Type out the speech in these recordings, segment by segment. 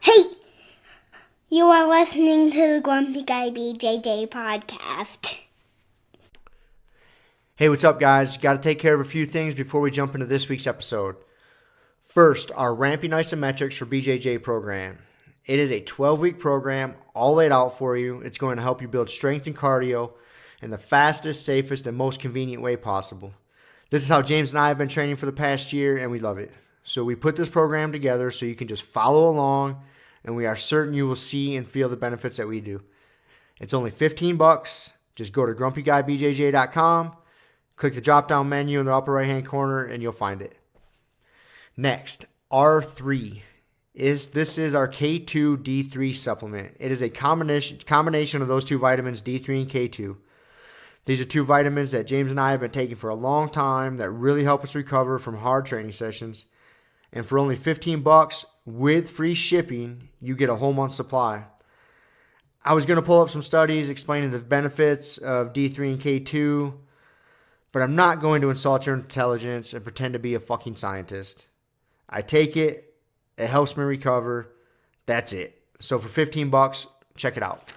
Hey! You are listening to the Grumpy Guy BJJ Podcast. Hey, what's up, guys? Got to take care of a few things before we jump into this week's episode. First, our Ramping Isometrics for BJJ program. It is a 12-week program, all laid out for you. It's going to help you build strength and cardio in the fastest, safest, and most convenient way possible. This is how James and I have been training for the past year, and we love it. So we put this program together so you can just follow along, and we are certain you will see and feel the benefits that we do. It's only $15. Just go to grumpyguybjj.com, click the drop-down menu in the upper right-hand corner, and you'll find it. Next, R3. This is our K2 D3 supplement. It is a combination of those two vitamins, D3 and K2. These are two vitamins that James and I have been taking for a long time that really help us recover from hard training sessions. And for only $15 with free shipping, you get a whole month supply. I was going to pull up some studies explaining the benefits of D3 and K2, but I'm not going to insult your intelligence and pretend to be a fucking scientist. I take it. It helps me recover. That's it. So for $15, check it out.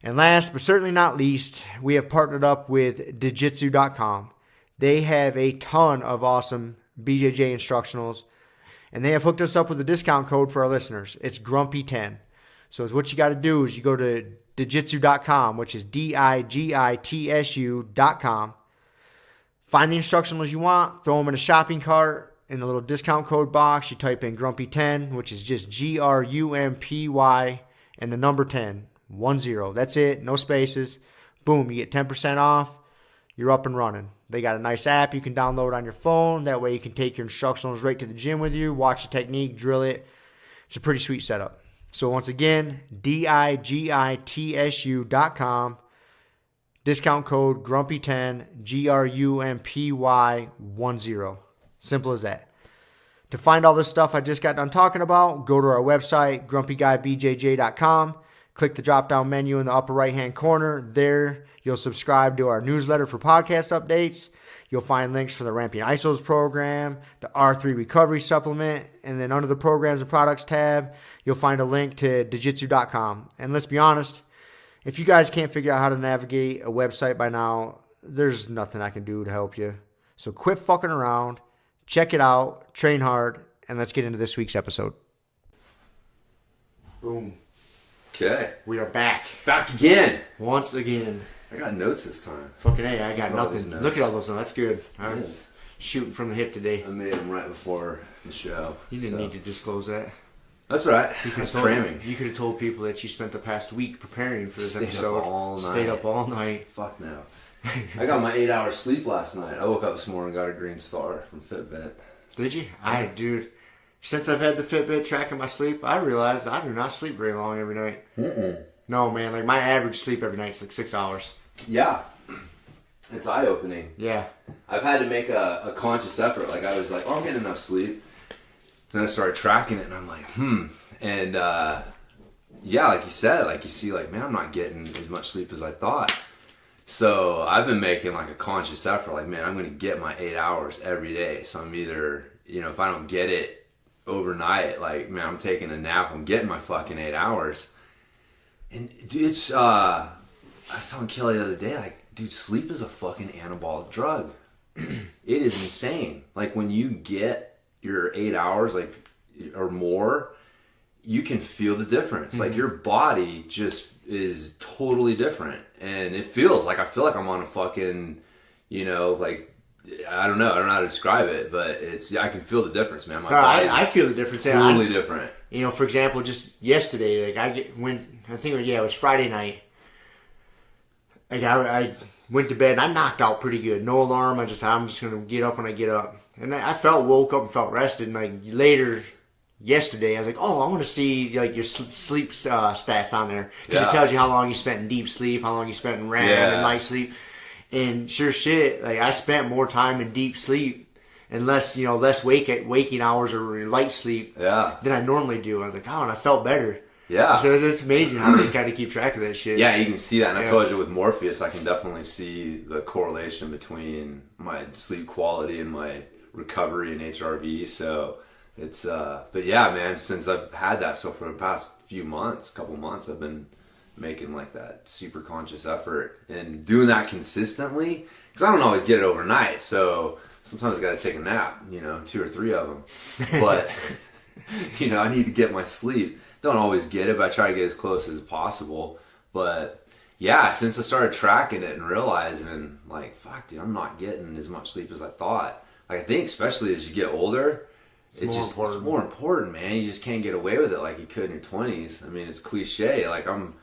And last but certainly not least, we have partnered up with Jiu-Jitsu.com. They have a ton of awesome BJJ instructionals, and they have hooked us up with a discount code for our listeners. It's Grumpy10. So what you got to do is you go to Jiu-Jitsu.com, which is DIGITSU.com. Find the instructionals you want, throw them in a shopping cart. In the little discount code box, you type in Grumpy10, which is just GRUMPY and the number 10, 10. That's it, no spaces. Boom, you get 10% off. You're up and running. They got a nice app you can download on your phone. That way you can take your instructionals right to the gym with you, watch the technique, drill it. It's a pretty sweet setup. So once again, DIGITSU.com. Discount code Grumpy10, GRUMPY10. Simple as that. To find all this stuff I just got done talking about, go to our website, grumpyguybjj.com. Click the drop-down menu in the upper right-hand corner. There, you'll subscribe to our newsletter for podcast updates. You'll find links for the Ramping Isos program, the R3 Recovery Supplement, and then under the Programs and Products tab, you'll find a link to Jiu-Jitsu.com. And let's be honest, if you guys can't figure out how to navigate a website by now, there's nothing I can do to help you. So quit fucking around, check it out, train hard, and let's get into this week's episode. Boom. Okay. We are back. Back again. Once again. I got notes this time. Fucking A, I got nothing. Notes. Look at all those notes. That's good. I'm Yes. shooting from the hip today. I made them right before the show. You didn't need to disclose that. That's all right. You could That's cramming. You could have told people that you spent the past week preparing for this Stayed episode. up all night. Stayed up all night. Fuck no. I got my 8 hours sleep last night. I woke up this morning and got a green star from Fitbit. Did you? Dude. Since I've had the Fitbit tracking my sleep, I realized I do not sleep very long every night. No, man. Like, my average sleep every night is like 6 hours. Yeah. It's eye-opening. Yeah. I've had to make a conscious effort. Like, I was like, oh, I'm getting enough sleep. Then I started tracking it, and I'm like, And, yeah, like you said, like, you see, like, man, I'm not getting as much sleep as I thought. So I've been making, like, a conscious effort. Like, man, I'm going to get my 8 hours every day. So I'm either, if I don't get it overnight, like, man, I'm taking a nap. I'm getting my fucking 8 hours. And it's, I was telling Kelly the other day, like, dude, sleep is a fucking anabolic drug. It is insane. Like, when you get your 8 hours, like, or more, you can feel the difference. Like, your body just is totally different. And it feels like, I feel like I'm on a fucking, like, I don't know how to describe it, but I can feel the difference, man. My body I feel the difference. totally different. For example, just yesterday, like, it was Friday night. Like, I went to bed and I knocked out pretty good. No alarm. I'm just going to get up when I get up. And I woke up and felt rested. And like later yesterday, I was like, oh, I want to see like your sleep stats on there. Because it tells you how long you spent in deep sleep, how long you spent in REM and light sleep. And sure shit, like, I spent more time in deep sleep and less waking hours or light sleep than I normally do. I was like, oh, and I felt better. Yeah. So it's amazing how they kind of keep track of that shit. Yeah, you can see that. And I told you with Morpheus, I can definitely see the correlation between my sleep quality and my recovery in HRV. So It's but yeah, man, since I've had that, so for the past couple months, I've been making like that super conscious effort and doing that consistently, because I don't always get it overnight, so sometimes I gotta take a nap, 2 or 3 of them, but I need to get my sleep. Don't always get it, but I try to get as close as possible. But yeah, since I started tracking it and realizing, like, fuck, dude, I'm not getting as much sleep as I thought. Like, I think especially as you get older, it's more important, man. You just can't get away with it like you could in your 20s. I mean, it's cliche. Like, I'm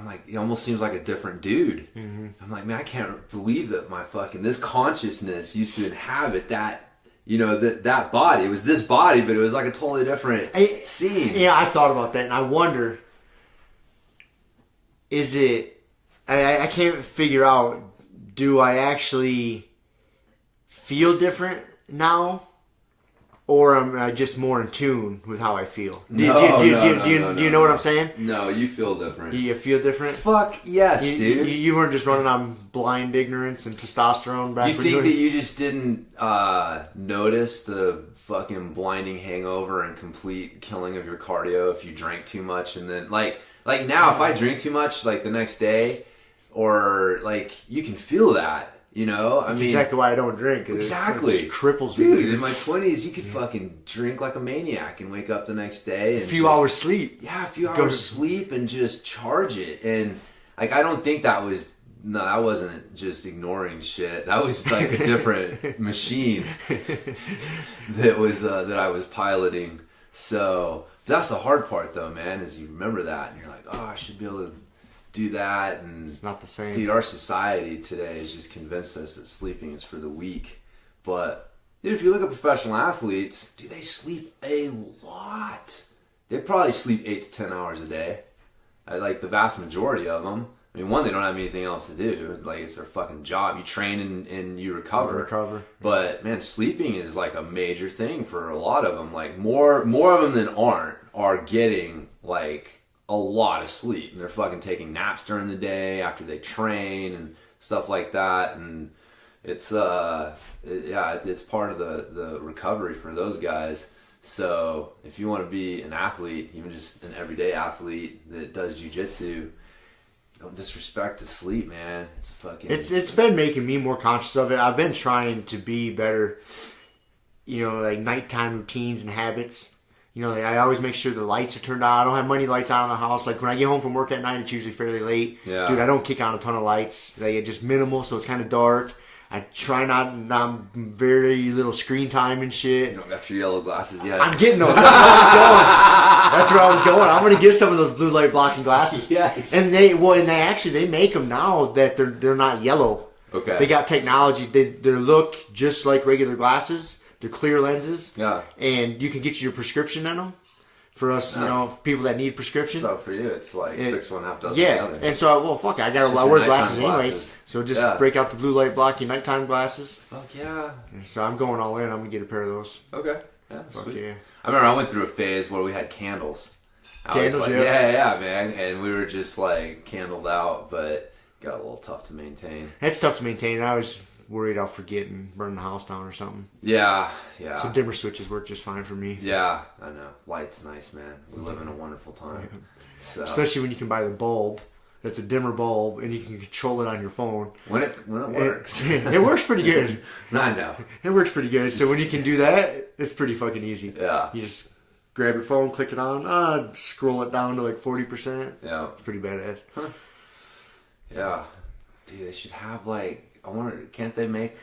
like, it almost seems like a different dude. Mm-hmm. I'm like, man, I can't believe that this consciousness used to inhabit that, that body. It was this body, but it was like a totally different scene. Yeah, I thought about that, and I wonder, is it, I can't figure out, do I actually feel different now? Or am I just more in tune with how I feel? Do you know what I'm saying? No, you feel different. You feel different? Fuck yes, dude. You weren't just running on blind ignorance and testosterone back. You think that you just didn't notice the fucking blinding hangover and complete killing of your cardio if you drank too much, and then like now if I drink too much like the next day, or like you can feel that. That's exactly why I don't drink. Exactly. It just cripples me. Dude, in my 20s, you could fucking drink like a maniac and wake up the next day. And a few hours sleep. Yeah, a few hours sleep and just charge it. And, like, I don't think that wasn't just ignoring shit. That was, like, a different machine that I was piloting. So, that's the hard part, though, man, is you remember that. And you're like, oh, I should be able to do that. And it's not the same. Dude, our society today has just convinced us that sleeping is for the weak. But dude, if you look at professional athletes, dude, they sleep a lot. They probably sleep 8 to 10 hours a day. Like the vast majority of them. I mean, one, they don't have anything else to do. Like, it's their fucking job. You train and you recover. But man, sleeping is like a major thing for a lot of them. Like more of them than are getting like a lot of sleep, and they're fucking taking naps during the day after they train and stuff like that. And it's it's part of the recovery for those guys. So if you want to be an athlete, even just an everyday athlete that does jiu-jitsu, don't disrespect the sleep, man. It's fucking it's been making me more conscious of it. I've been trying to be better, like nighttime routines and habits. Like I always make sure the lights are turned on. I don't have many lights on in the house. Like when I get home from work at night, it's usually fairly late. Yeah. Dude, I don't kick on a ton of lights. Like it's just minimal, so it's kind of dark. I try not very little screen time and shit. You don't got your yellow glasses yet. I'm getting those. That's where I was going. I'm gonna get some of those blue light blocking glasses. Yes. And they make them now that they're not yellow. Okay. They got technology. They look just like regular glasses. They're clear lenses. Yeah. And you can get your prescription in them. For us, people that need prescription. So for you, it's like 6 1/2 dozen. Yeah. Together. And so, fuck it. I wear glasses anyways. So just break out the blue light blocking nighttime glasses. Fuck yeah. And so I'm going all in. I'm going to get a pair of those. Okay. Yeah, fuck sweet. Yeah. I remember I went through a phase where we had candles. Candles, yeah, man. And we were just like candled out, but got a little tough to maintain. It's tough to maintain. I was worried I'll forget and burn the house down or something. Yeah. So dimmer switches work just fine for me. Yeah, I know. Light's nice, man. We live in a wonderful time. Yeah. So. Especially when you can buy the bulb. That's a dimmer bulb, and you can control it on your phone. When it works. It works pretty good. I know. It works pretty good. So when you can do that, it's pretty fucking easy. Yeah. You just grab your phone, click it on, scroll it down to like 40%. Yeah. It's pretty badass. Huh. Yeah. Dude, they should have can't they make...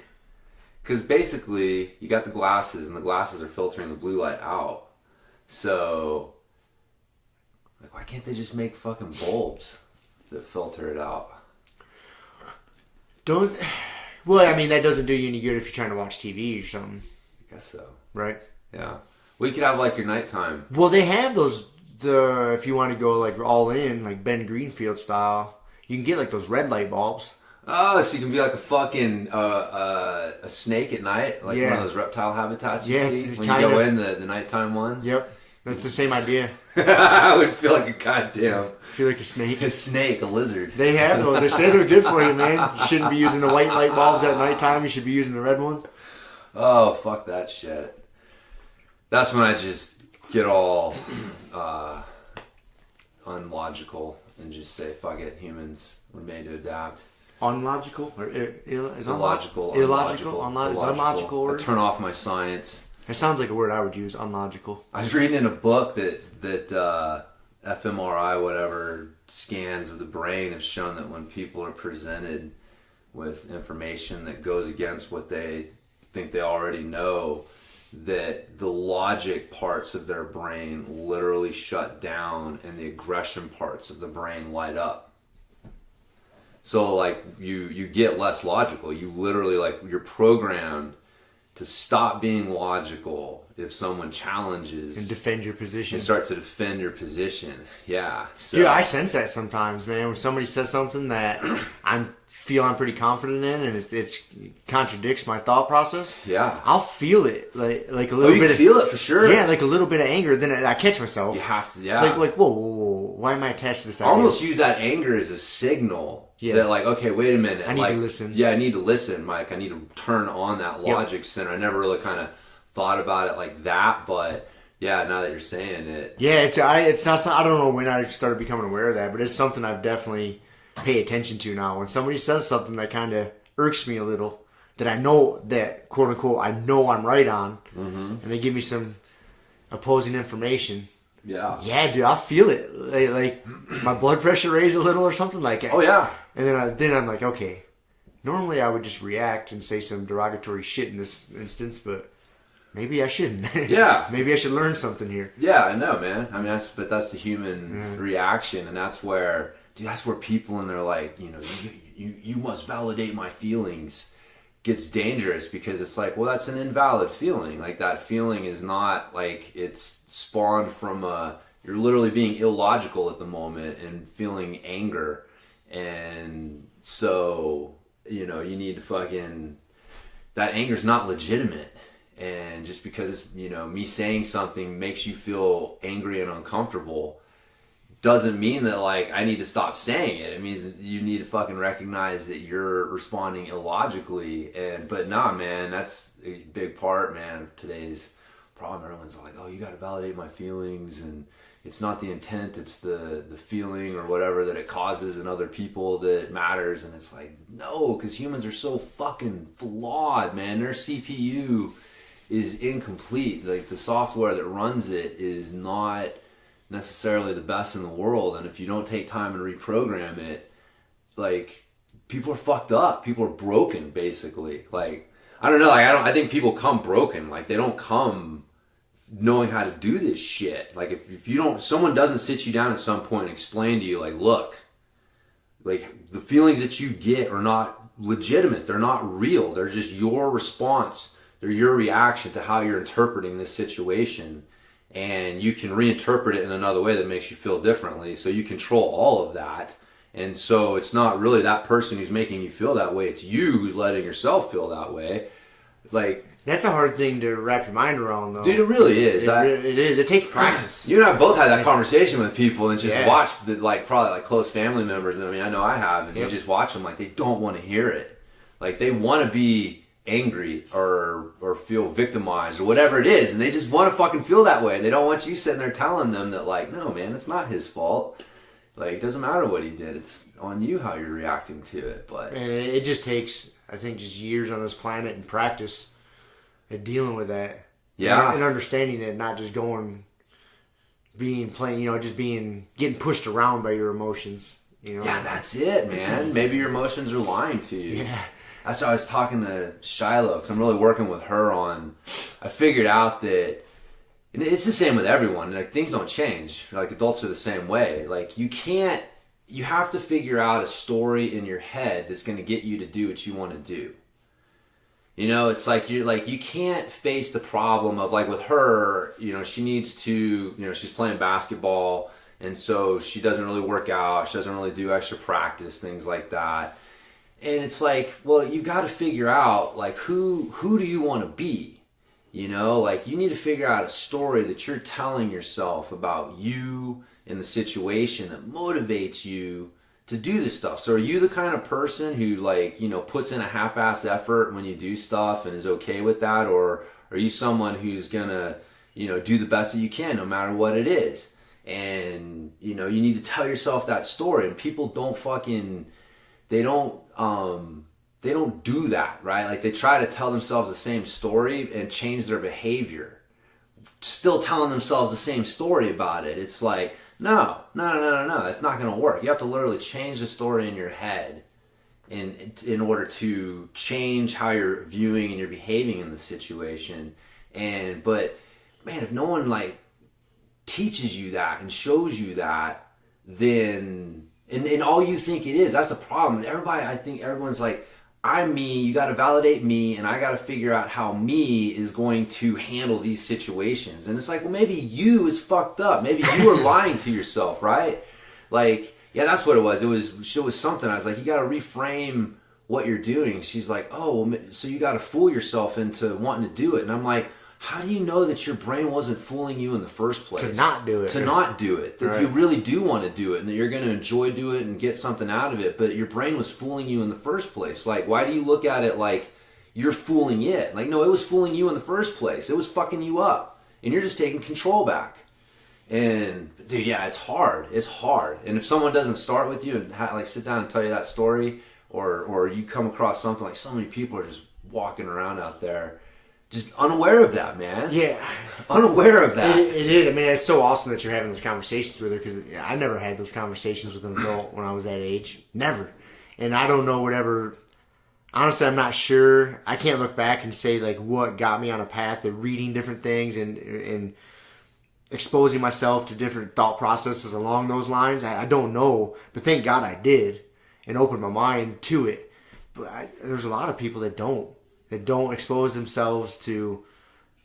Because basically, you got the glasses, and the glasses are filtering the blue light out. So, like, why can't they just make fucking bulbs that filter it out? Well, I mean, that doesn't do you any good if you're trying to watch TV or something. I guess so. Right? Yeah. We could have, like, your nighttime. Well, they have those, if you want to go, like, all in, like Ben Greenfield style, you can get, like, those red light bulbs. Oh, so you can be like a fucking a snake at night, like one of those reptile habitats you see when you go in the nighttime ones. Yep, that's the same idea. I would feel like a goddamn. Feel like a snake. A snake, a lizard. They have those. They say they're good for you, man. You shouldn't be using the white light bulbs at nighttime. You should be using the red ones. Oh, fuck that shit. that's when I just get all unlogical and just say, fuck it, humans were made to adapt. Unlogical? Or is Illogical. Illogical? Unlogical I word? turn off my science. It sounds like a word I would use, unlogical. I was reading in a book that fMRI, whatever, scans of the brain have shown that when people are presented with information that goes against what they think they already know, that the logic parts of their brain literally shut down and the aggression parts of the brain light up. So like you get less logical. You literally, like, you're programmed to stop being logical if someone challenges And defend your position. and start to defend your position. Yeah. So, Dude, I sense that sometimes, man. When somebody says something that I'm pretty confident in, and it contradicts my thought process. Yeah. I'll feel it, like a Oh, little you bit. can feel it for sure. Yeah, like a little bit of anger. Then I catch myself. You have to. Yeah. Like whoa, why am I attached to this I idea? almost use that anger as a signal. Yeah. That, like, okay, wait a minute. I need like, to listen. Yeah, I need to listen, Mike. I need to turn on that logic center. I never really kind of thought about it like that, but yeah, now that you're saying it. Yeah, it's not. I don't know when I started becoming aware of that, but it's something I've definitely pay attention to now. When somebody says something that kind of irks me a little, that I know that, quote unquote, I know I'm right on, and they give me some opposing information. Yeah, dude, I feel it. Like my blood pressure raised a little or something like that. Oh yeah. And then I'm like, okay. Normally I would just react and say some derogatory shit in this instance, but maybe I shouldn't. Yeah. Maybe I should learn something here. Yeah, I know, man. I mean, that's the human reaction, and that's where people, and they're like, you must validate my feelings, gets dangerous, because it's like, well, that's an invalid feeling. Like, that feeling is not, like, it's spawned from you're literally being illogical at the moment and feeling anger, and so, you need to fucking, that anger's not legitimate. And just because it's, me saying something makes you feel angry and uncomfortable doesn't mean that, like, I need to stop saying it. It means that you need to fucking recognize that you're responding illogically. But nah, man, that's a big part, man, of today's problem. Everyone's like, oh, you got to validate my feelings, and it's not the intent, it's the feeling or whatever that it causes in other people that matters. And it's like, no, because humans are so fucking flawed, man. Their CPU is incomplete. Like, the software that runs it is not necessarily the best in the world, and if you don't take time and reprogram it, like, people are fucked up. People are broken, basically. Like, I don't know, like, I think people come broken. Like, they don't come knowing how to do this shit. Like, if you don't, someone doesn't sit you down at some point and explain to you, like, look, like, the feelings that you get are not legitimate. They're not real. They're just your response. They're your reaction to how you're interpreting this situation. And you can reinterpret it in another way that makes you feel differently. So you control all of that. And so it's not really that person who's making you feel that way. It's you who's letting yourself feel that way. Like, that's a hard thing to wrap your mind around, though. Dude, it really is. It is. It takes practice. You and I both had that conversation with people and just watched, probably like close family members. I mean, I know I have. And you just watch them, like, they don't want to hear it. Like, they want to be angry or feel victimized or whatever it is, and they just want to fucking feel that way. They don't want you sitting there telling them that, like, no, man, it's not his fault. Like, it doesn't matter what he did. It's on you how you're reacting to it. But and it just takes, I think, just years on this planet and practice at dealing with that. Yeah. And understanding it, not just getting pushed around by your emotions. Yeah, that's it, man. Maybe your emotions are lying to you. Yeah. That's why I was talking to Shiloh, because I'm really working with her on, I figured out that, and it's the same with everyone, like, things don't change. Like, adults are the same way. Like, you have to figure out a story in your head that's going to get you to do what you want to do. It's like, you can't face the problem of, like, with her, she needs to, she's playing basketball, and so she doesn't really work out, she doesn't really do extra practice, things like that. And it's like, well, you got to figure out, like, who do you want to be? Like, you need to figure out a story that you're telling yourself about you and the situation that motivates you to do this stuff. So are you the kind of person who, like, puts in a half-ass effort when you do stuff and is okay with that? Or are you someone who's gonna, do the best that you can no matter what it is. And, you need to tell yourself that story. And people don't they don't do that, right? Like they try to tell themselves the same story and change their behavior. Still telling themselves the same story about it. It's like, no. That's not going to work. You have to literally change the story in your head in order to change how you're viewing and you're behaving in the situation. But man, if no one like teaches you that and shows you that, then and all you think it is, that's the problem. I think everyone's like, I'm me, you got to validate me, and I got to figure out how me is going to handle these situations. And it's like, well, maybe you is fucked up. Maybe you are lying to yourself, right? Like, yeah, that's what it was. It was something. I was like, you got to reframe what you're doing. She's like, oh, well, so you got to fool yourself into wanting to do it. And I'm like, how do you know that your brain wasn't fooling you in the first place? To not do it. That right. You really do want to do it and that you're going to enjoy doing it and get something out of it, but your brain was fooling you in the first place. Like, why do you look at it like you're fooling it? Like, no, it was fooling you in the first place. It was fucking you up. And you're just taking control back. And, dude, yeah, it's hard. It's hard. And if someone doesn't start with you and sit down and tell you that story, or you come across something like so many people are just walking around out there just unaware of that, man. Yeah. Unaware of that. It is. I mean, it's so awesome that you're having those conversations with her because I never had those conversations with an adult when I was that age. Never. And I don't know whatever. Honestly, I'm not sure. I can't look back and say like what got me on a path of reading different things and exposing myself to different thought processes along those lines. I don't know. But thank God I did and opened my mind to it. But there's a lot of people that don't expose themselves to,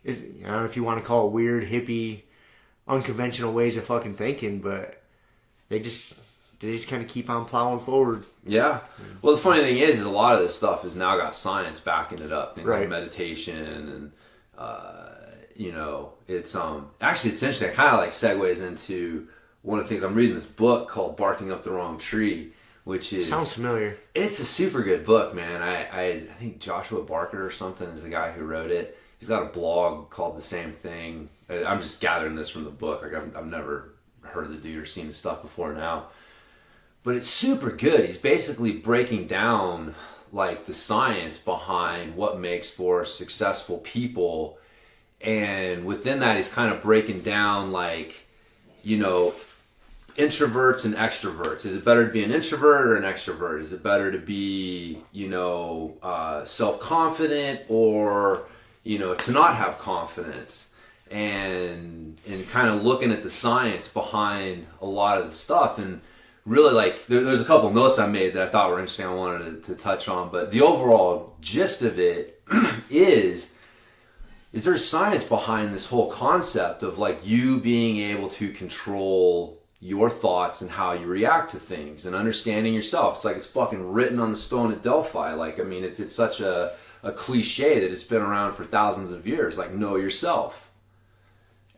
I don't know if you want to call it weird, hippie, unconventional ways of fucking thinking, but they just kind of keep on plowing forward. Yeah. Well, the funny thing is a lot of this stuff has now got science backing it up. Things right. like meditation and, it's actually it's interesting. It kind of like segues into one of the things. I'm reading this book called Barking Up the Wrong Tree, which is... Sounds familiar. It's a super good book, man. I think Joshua Barker or something is the guy who wrote it. He's got a blog called The Same Thing. I'm just gathering this from the book. Like I've never heard of the dude or seen his stuff before now. But it's super good. He's basically breaking down like the science behind what makes for successful people. And within that, he's kind of breaking down like, introverts and extroverts. Is it better to be an introvert or an extrovert? Is it better to be, self-confident or, to not have confidence? And kind of looking at the science behind a lot of the stuff. And really, like, there's a couple notes I made that I thought were interesting I wanted to touch on. But the overall gist of it is there's science behind this whole concept of, like, you being able to control your thoughts and how you react to things and understanding yourself. It's like it's fucking written on the stone at Delphi. Like, I mean, it's such a cliche that it's been around for thousands of years. Like, know yourself.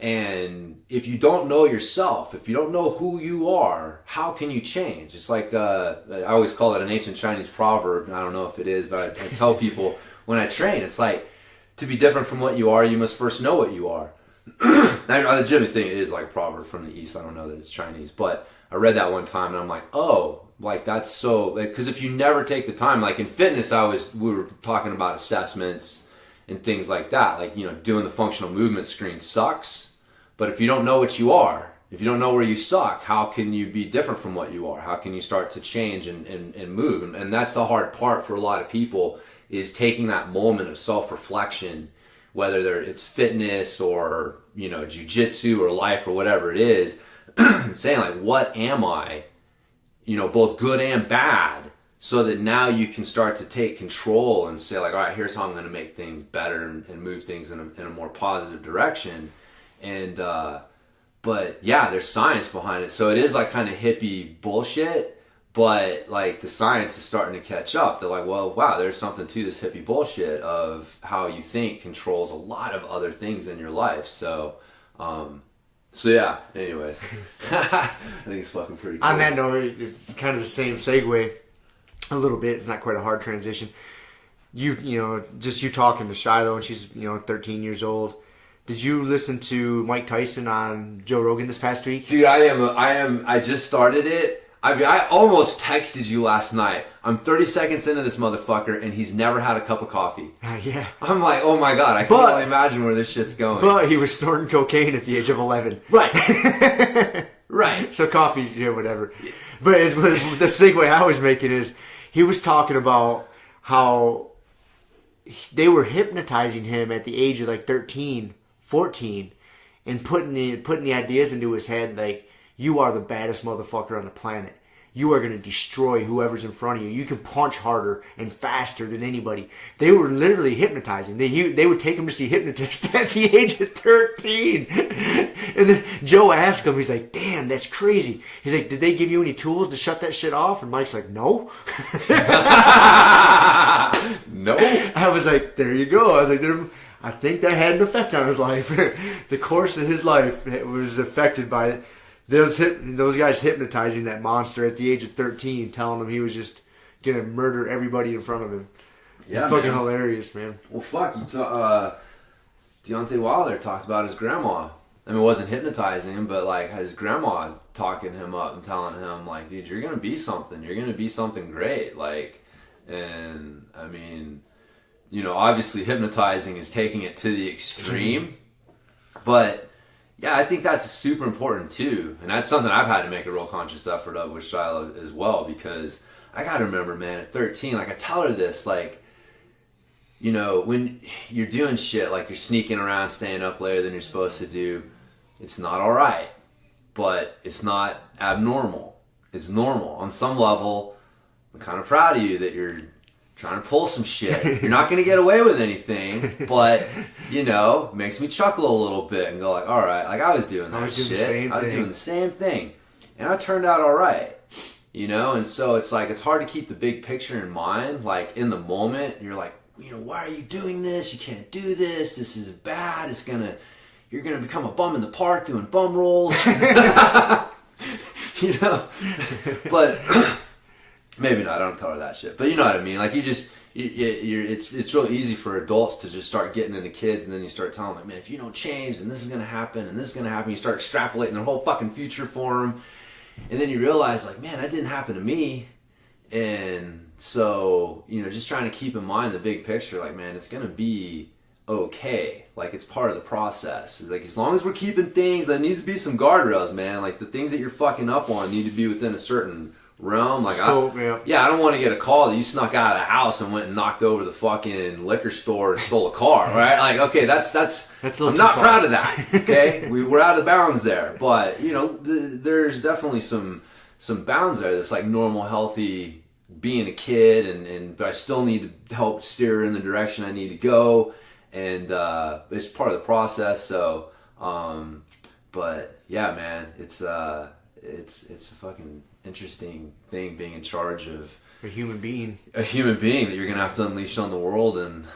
And if you don't know yourself, if you don't know who you are, how can you change? It's like, I always call it an ancient Chinese proverb. I don't know if it is, but I tell people when I train, it's like, to be different from what you are, you must first know what you are. I legitimately think it is like proverb from the East. I don't know that it's Chinese, but I read that one time and I'm like, oh, like that's so, because if you never take the time, like in fitness, we were talking about assessments and things like that. Like, doing the functional movement screen sucks, but if you don't know what you are, if you don't know where you suck, how can you be different from what you are? How can you start to change and move? And that's the hard part for a lot of people, is taking that moment of self-reflection, whether it's fitness or, jiu-jitsu or life or whatever it is, saying like, what am I, both good and bad, so that now you can start to take control and say like, all right, here's how I'm going to make things better and move things in a more positive direction. And, but yeah, there's science behind it. So it is like kind of hippie bullshit. But, like, the science is starting to catch up. They're like, well, wow, there's something to this hippie bullshit of how you think controls a lot of other things in your life. So yeah, anyways. I think it's fucking pretty cool. On that note, it's kind of the same segue a little bit. It's not quite a hard transition. You talking to Shiloh, and she's, 13 years old. Did you listen to Mike Tyson on Joe Rogan this past week? Dude, I just started it. I almost texted you last night. I'm 30 seconds into this motherfucker, and he's never had a cup of coffee. Yeah. I'm like, oh my God, I can't really imagine where this shit's going. But he was snorting cocaine at the age of 11. Right. Right. So coffee's, whatever. But the segue I was making is, he was talking about how they were hypnotizing him at the age of like 13, 14, and putting the ideas into his head like, you are the baddest motherfucker on the planet. You are going to destroy whoever's in front of you. You can punch harder and faster than anybody. They were literally hypnotizing. They would take him to see hypnotists at the age of 13. And then Joe asked him, he's like, damn, that's crazy. He's like, did they give you any tools to shut that shit off? And Mike's like, no. No. I was like, there you go. I was like, I think that had an effect on his life. The course of his life was affected by it. Those guys hypnotizing that monster at the age of 13, telling him he was just gonna murder everybody in front of him. Yeah, it's fucking hilarious, man. Well, fuck, Deontay Wilder talked about his grandma. I mean, it wasn't hypnotizing him, but like his grandma talking him up and telling him like, dude, you're gonna be something. You're gonna be something great. Like, and I mean, obviously hypnotizing is taking it to the extreme, but yeah, I think that's super important too. And that's something I've had to make a real conscious effort of with Shiloh as well, because I gotta remember, man, at 13, like I tell her this, like, when you're doing shit, like you're sneaking around, staying up later than you're supposed to do, it's not alright, but it's not abnormal. It's normal. On some level, I'm kind of proud of you that you're trying to pull some shit. You're not going to get away with anything, but, it makes me chuckle a little bit and go like, all right, like I was doing that shit. I was doing the same thing. And I turned out all right, and so it's like, it's hard to keep the big picture in mind. Like in the moment, you're like, why are you doing this? You can't do this. This is bad. You're going to become a bum in the park doing bum rolls. But maybe not. I don't tell her that shit. But you know what I mean? Like it's real easy for adults to just start getting into kids, and then you start telling them, like, man, if you don't change, then this is going to happen, and this is going to happen. You start extrapolating their whole fucking future for them. And then you realize, like, man, that didn't happen to me. And so, just trying to keep in mind the big picture, like, man, it's going to be okay. Like, it's part of the process. It's like, as long as we're keeping things, there needs to be some guardrails, man. Like, the things that you're fucking up on need to be within a certain realm. Like, I don't want to get a call that you snuck out of the house and went and knocked over the fucking liquor store and stole a car, right? Like, okay, that's I'm not proud of that. Okay, we're out of bounds there, but there's definitely some bounds there. That's like normal, healthy being a kid, but I still need to help steer in the direction I need to go, and it's part of the process. So, but yeah, man, it's a fucking interesting thing being in charge of a human being that you're gonna have to unleash on the world, and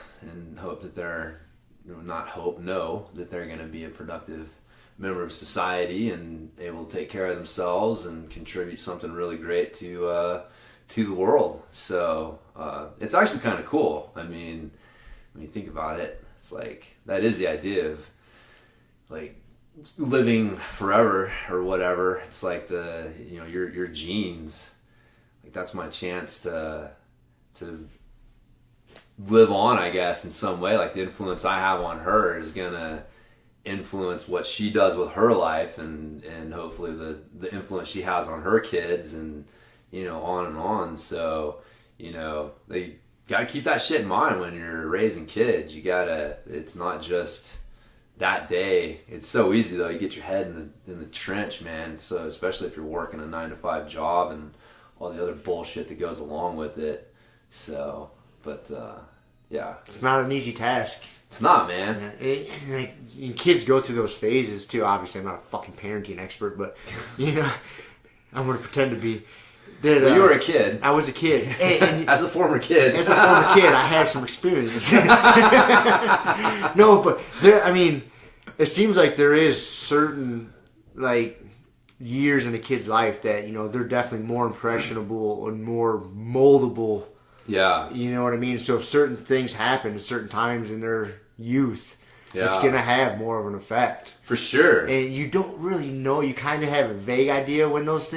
hope that they're know that they're gonna be a productive member of society and able to take care of themselves and contribute something really great to the world. So it's actually kind of cool. I mean, when you think about it, it's like that is the idea of like living forever or whatever. It's like your genes, like that's my chance to live on, I guess, in some way. Like the influence I have on her is gonna influence what she does with her life, and hopefully the influence she has on her kids, and on and on. So they gotta keep that shit in mind when you're raising kids. It's not just that day. It's so easy though. You get your head in the trench, man. So especially if you're working a 9-to-5 job and all the other bullshit that goes along with it. So, but yeah, it's not an easy task. It's not, man. And kids go through those phases too. Obviously, I'm not a fucking parenting expert, but I'm gonna pretend to be. Well, you were a kid. I was a kid. And as a former kid. I have some experience. No, but it seems like there is certain years in a kid's life that they're definitely more impressionable and more moldable. Yeah. You know what I mean? So if certain things happen at certain times in their youth, it's going to have more of an effect. For sure. And you don't really know. You kind of have a vague idea when those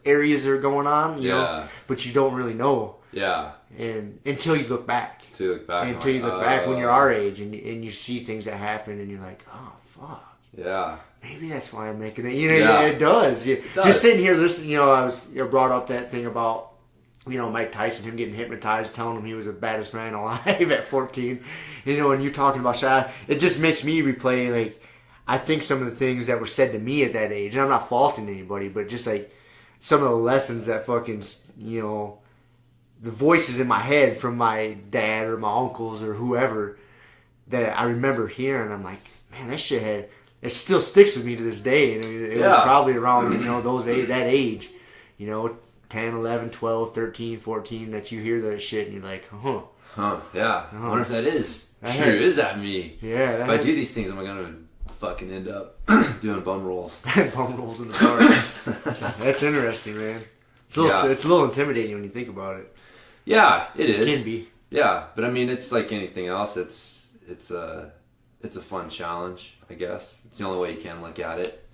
areas are going on, you know, but you don't really know. Yeah. And until you look back. Until you look back when you're our age and you see things that happen and you're like, oh, fuck. Yeah. Maybe that's why I'm making it. You know, it does. Just sitting here listening, you know, I was brought up that thing about, you know, Mike Tyson, him getting hypnotized, telling him he was the baddest man alive at 14. You know, and you talking about shot, it just makes me replay, like, I think some of the things that were said to me at that age, and I'm not faulting anybody, but just like some of the lessons that fucking, you know, the voices in my head from my dad or my uncles or whoever that I remember hearing, I'm like, man, that shit it still sticks with me to this day. And it was probably around, you know, that age, you know, 10, 11, 12, 13, 14, that you hear that shit and you're like, yeah. I wonder if that is true. Is that me? Yeah. If I do these things, am I going to fucking end up doing bum rolls? Bum rolls in the park. That's interesting, man. It's a little intimidating when you think about it. Yeah, it is. It can be. Yeah, but I mean, it's like anything else. It's a fun challenge, I guess. It's the only way you can look at it.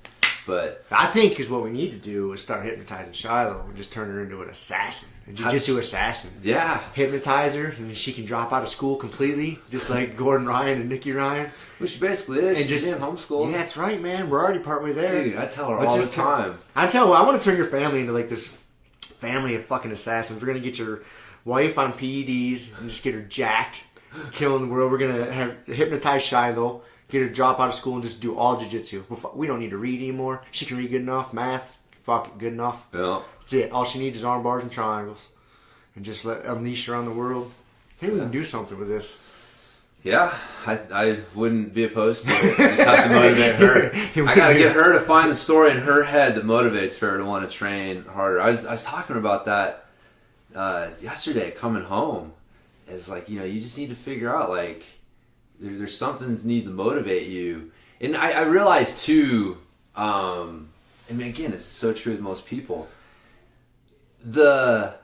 But I think is what we need to do is start hypnotizing Shiloh and just turn her into an assassin, a jiu-jitsu assassin. Yeah. Hypnotize her, and she can drop out of school completely, just like Gordon Ryan and Nikki Ryan. Which she basically is. And She's in homeschool. Yeah, that's right, man. We're already partway there. Dude, I tell her all the time. I tell her, I want to turn your family into like this family of fucking assassins. We're going to get your wife on PEDs and just get her jacked, killing the world. We're going to hypnotize Shiloh. Get her to drop out of school and just do all jiu-jitsu. We don't need to read anymore. She can read good enough. Math, fuck it, good enough. Yeah. That's it. All she needs is arm bars and triangles. And just unleash her on the world. I think we can do something with this. Yeah, I wouldn't be opposed to it. I just have to motivate her. I got to get her to find the story in her head that motivates her to want to train harder. I was talking about that yesterday coming home. It's like, you know, you just need to figure out, like, there's something that needs to motivate you. And I realize, too, I mean, again, it's so true with most people. The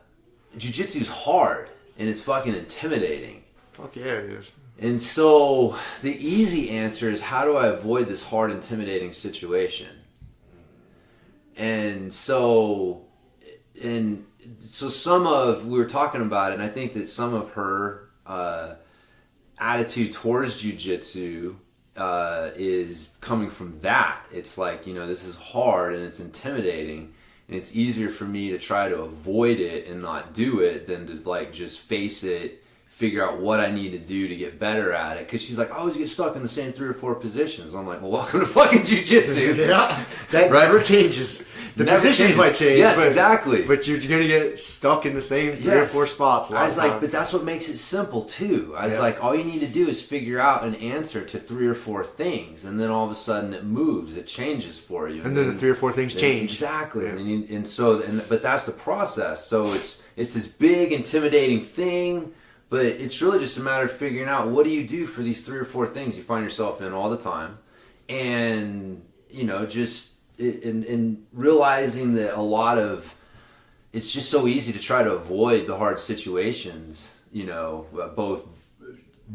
jiu-jitsu is hard, and it's fucking intimidating. Fuck yeah, it is. And so the easy answer is, how do I avoid this hard, intimidating situation? And so we were talking about it, and I think that some of her attitude towards jiu-jitsu is coming from that. It's like, you know, this is hard and it's intimidating, and it's easier for me to try to avoid it and not do it than to like just face it, figure out what I need to do to get better at it. Because she's like, I always get stuck in the same 3 or 4 positions. I'm like, well, welcome to fucking jiu-jitsu. Yeah, that never changes. The positions might change. Yes, exactly. But you're going to get stuck in the same 3 or 4 spots. I was like, but that's what makes it simple too. I was like, all you need to do is figure out an answer to 3 or 4 things, and then all of a sudden it moves, it changes for you. And then the 3 or 4 things change. Exactly. Yeah. But that's the process. So it's this big, intimidating thing, but it's really just a matter of figuring out, what do you do for these 3 or 4 things you find yourself in all the time, and you know, just in realizing that a lot of it's just so easy to try to avoid the hard situations, you know, both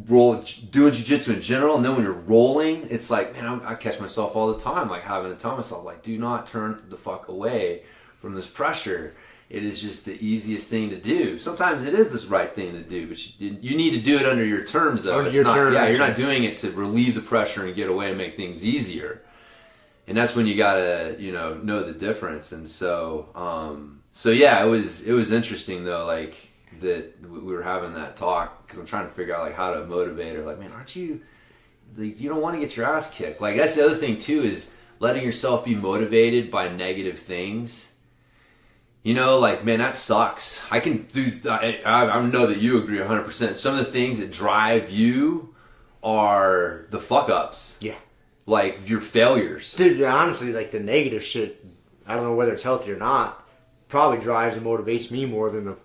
doing jiu-jitsu in general, and then when you're rolling, it's like, man, I catch myself all the time, like having to tell myself, like, do not turn the fuck away from this pressure. It is just the easiest thing to do. Sometimes it is this right thing to do, but you need to do it under your terms, though. Under your terms. Yeah, you're not doing it to relieve the pressure and get away and make things easier. And that's when you gotta, you know the difference. And so yeah, it was interesting though, like that we were having that talk, because I'm trying to figure out like how to motivate her. Like, man, aren't you, like, you don't want to get your ass kicked? Like, that's the other thing too, is letting yourself be motivated by negative things. You know, like, man, that sucks. I know that you agree 100%. Some of the things that drive you are the fuck ups. Yeah. Like, your failures. Dude, honestly, like, the negative shit, I don't know whether it's healthy or not, probably drives and motivates me more than the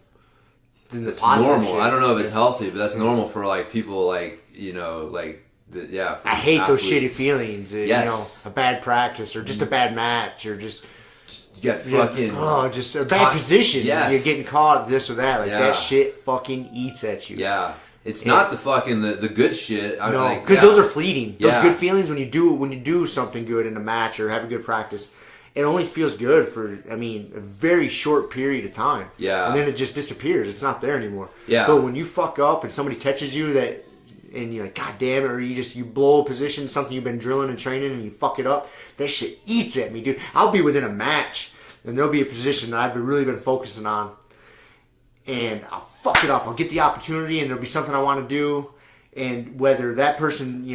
positive normal. shit. I don't know if it's healthy, but that's normal for, like, people, like, you know, like, I hate those shitty feelings. Yes. You know, a bad practice or just a bad match or just... You got fucking... just a bad position. Yes. You're getting caught this or that. Like, that shit fucking eats at you. Yeah. It's not the fucking the good shit. No, because those are fleeting. Those Yeah. good feelings when you do something good in a match or have a good practice, it only feels good for a very short period of time. Yeah. And then it just disappears. It's not there anymore. Yeah. But when you fuck up and somebody catches you and you're like, God damn it, or you blow a position, something you've been drilling and training, and you fuck it up, that shit eats at me, dude. I'll be within a match, and there'll be a position that I've really been focusing on, and I'll fuck it up. I'll get the opportunity, and there'll be something I want to do, and whether that person,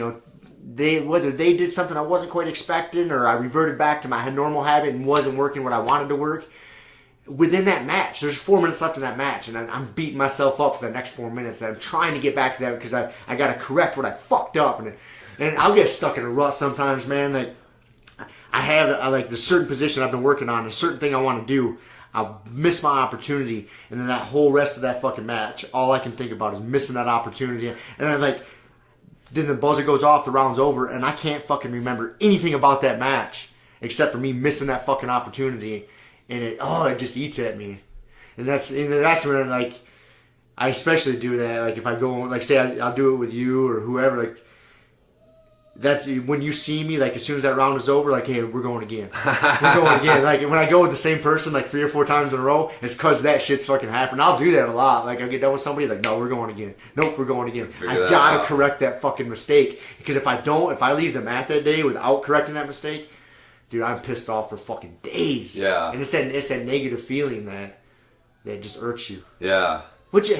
whether they did something I wasn't quite expecting, or I reverted back to my normal habit and wasn't working what I wanted to work, within that match, there's 4 minutes left in that match, and I'm beating myself up for the next 4 minutes, and I'm trying to get back to that because I got to correct what I fucked up, and I'll get stuck in a rut sometimes, man. Like I like the certain position I've been working on, a certain thing I want to do, I'll miss my opportunity, and then that whole rest of that fucking match, all I can think about is missing that opportunity, and I was like, then the buzzer goes off, the round's over, and I can't fucking remember anything about that match except for me missing that fucking opportunity. And it just eats at me, and that's when I especially do that. Like if I go, like say I'll do it with you or whoever. Like that's when you see me. Like as soon as that round is over, like hey, we're going again. We're going again. Like when I go with the same person like 3 or 4 times in a row, it's because that shit's fucking happened. I'll do that a lot. Like I'll get done with somebody, like no, we're going again. Nope, we're going again. I gotta correct that fucking mistake because if I leave the mat that day without correcting that mistake, dude, I'm pissed off for fucking days. Yeah. And it's that negative feeling that just irks you. Yeah. Which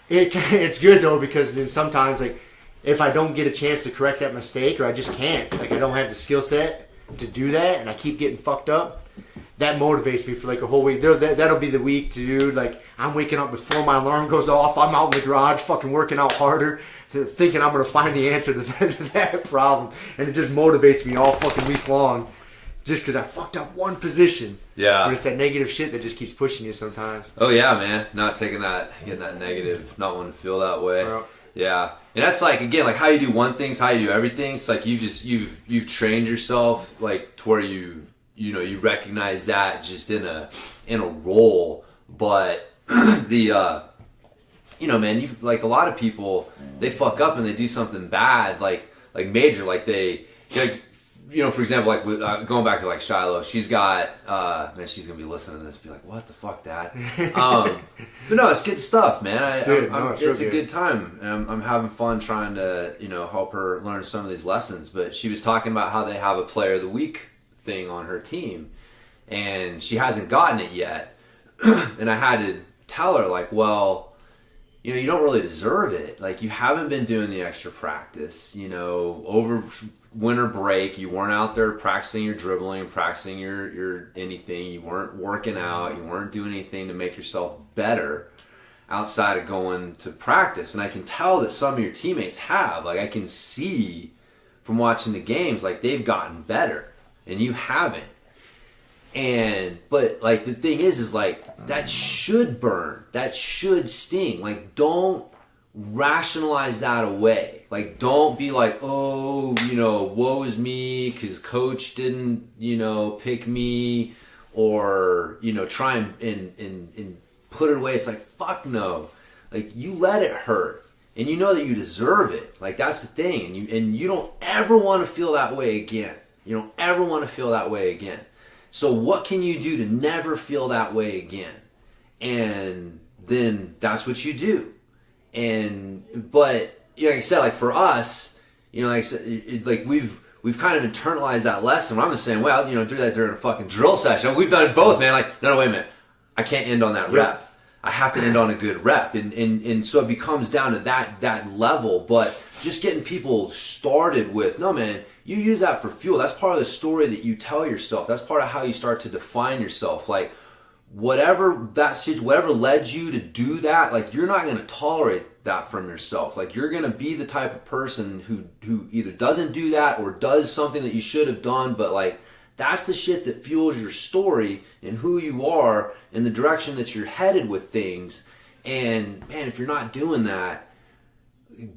it's good though because then sometimes like if I don't get a chance to correct that mistake or I just can't, like I don't have the skill set to do that and I keep getting fucked up, that motivates me for like a whole week. That'll be the week, dude. Like I'm waking up before my alarm goes off. I'm out in the garage fucking working out harder, thinking I'm going to find the answer to that problem. And it just motivates me all fucking week long just because I fucked up one position. Yeah. But it's that negative shit that just keeps pushing you sometimes. Oh, yeah, man. Not getting that negative, not wanting to feel that way. Well, yeah. And that's like, again, like how you do one thing is how you do everything. It's like you've trained yourself like to where you recognize that just in a role. But man, you like a lot of people, they fuck up and they do something bad, like major, like they, for example, like with, going back to like Shiloh, she's got, man, she's gonna be listening to this, be like, what the fuck, Dad? But no, it's good stuff, man. It's a good time. And I'm having fun trying to, help her learn some of these lessons. But she was talking about how they have a Player of the Week thing on her team, and she hasn't gotten it yet. And I had to tell her, like, well, you don't really deserve it. Like, you haven't been doing the extra practice. Over winter break, you weren't out there practicing your dribbling, practicing your anything. You weren't working out. You weren't doing anything to make yourself better outside of going to practice. And I can tell that some of your teammates have. Like, I can see from watching the games, like, they've gotten better, and you haven't. But like the thing is like that should burn, that should sting. Like don't rationalize that away. Like don't be like, oh, woe is me because coach didn't, pick me, or try and put it away. It's like fuck no. Like you let it hurt, and you know that you deserve it. Like that's the thing, and you don't ever want to feel that way again. You don't ever want to feel that way again. So what can you do to never feel that way again? And then that's what you do. But like I said, like for us, like I said, like we've kind of internalized that lesson. I'm just saying, well, do that during a fucking drill session. We've done it both, man. Like, no, wait a minute. I can't end on that rep. I have to end on a good rep. And so it becomes down to that level. But just getting people started with, no, man, you use that for fuel. That's part of the story that you tell yourself. That's part of how you start to define yourself. Like, whatever led you to do that, like, you're not going to tolerate that from yourself. Like, you're going to be the type of person who either doesn't do that or does something that you should have done, but, like, that's the shit that fuels your story and who you are and the direction that you're headed with things. And, man, if you're not doing that,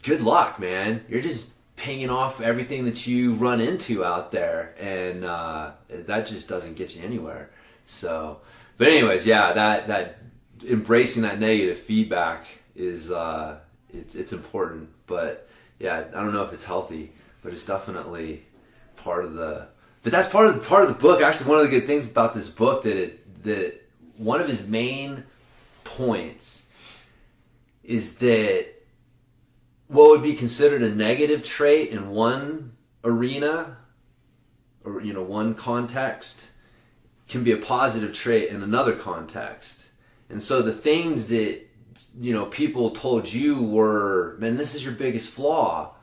good luck, man. You're just pinging off everything that you run into out there, and that just doesn't get you anywhere. So, but anyways, yeah, that embracing that negative feedback is it's important. But yeah, I don't know if it's healthy, but it's definitely part of the. But that's part of the book. Actually, one of the good things about this book that one of his main points is that what would be considered a negative trait in one arena or one context can be a positive trait in another context. And so the things that people told you were, man, this is your biggest flaw,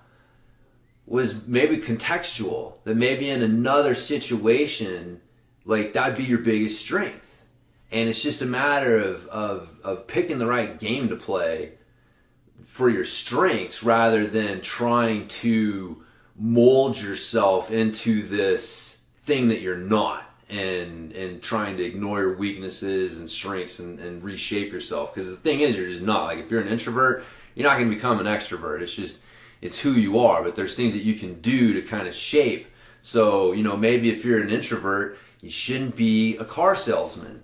was maybe contextual. That maybe in another situation, like, that'd be your biggest strength. And it's just a matter of picking the right game to play for your strengths rather than trying to mold yourself into this thing that you're not, and trying to ignore your weaknesses and strengths and reshape yourself. Because the thing is, you're just not. Like, if you're an introvert, you're not going to become an extrovert. It's who you are. But there's things that you can do to kind of shape. So, maybe if you're an introvert, you shouldn't be a car salesman.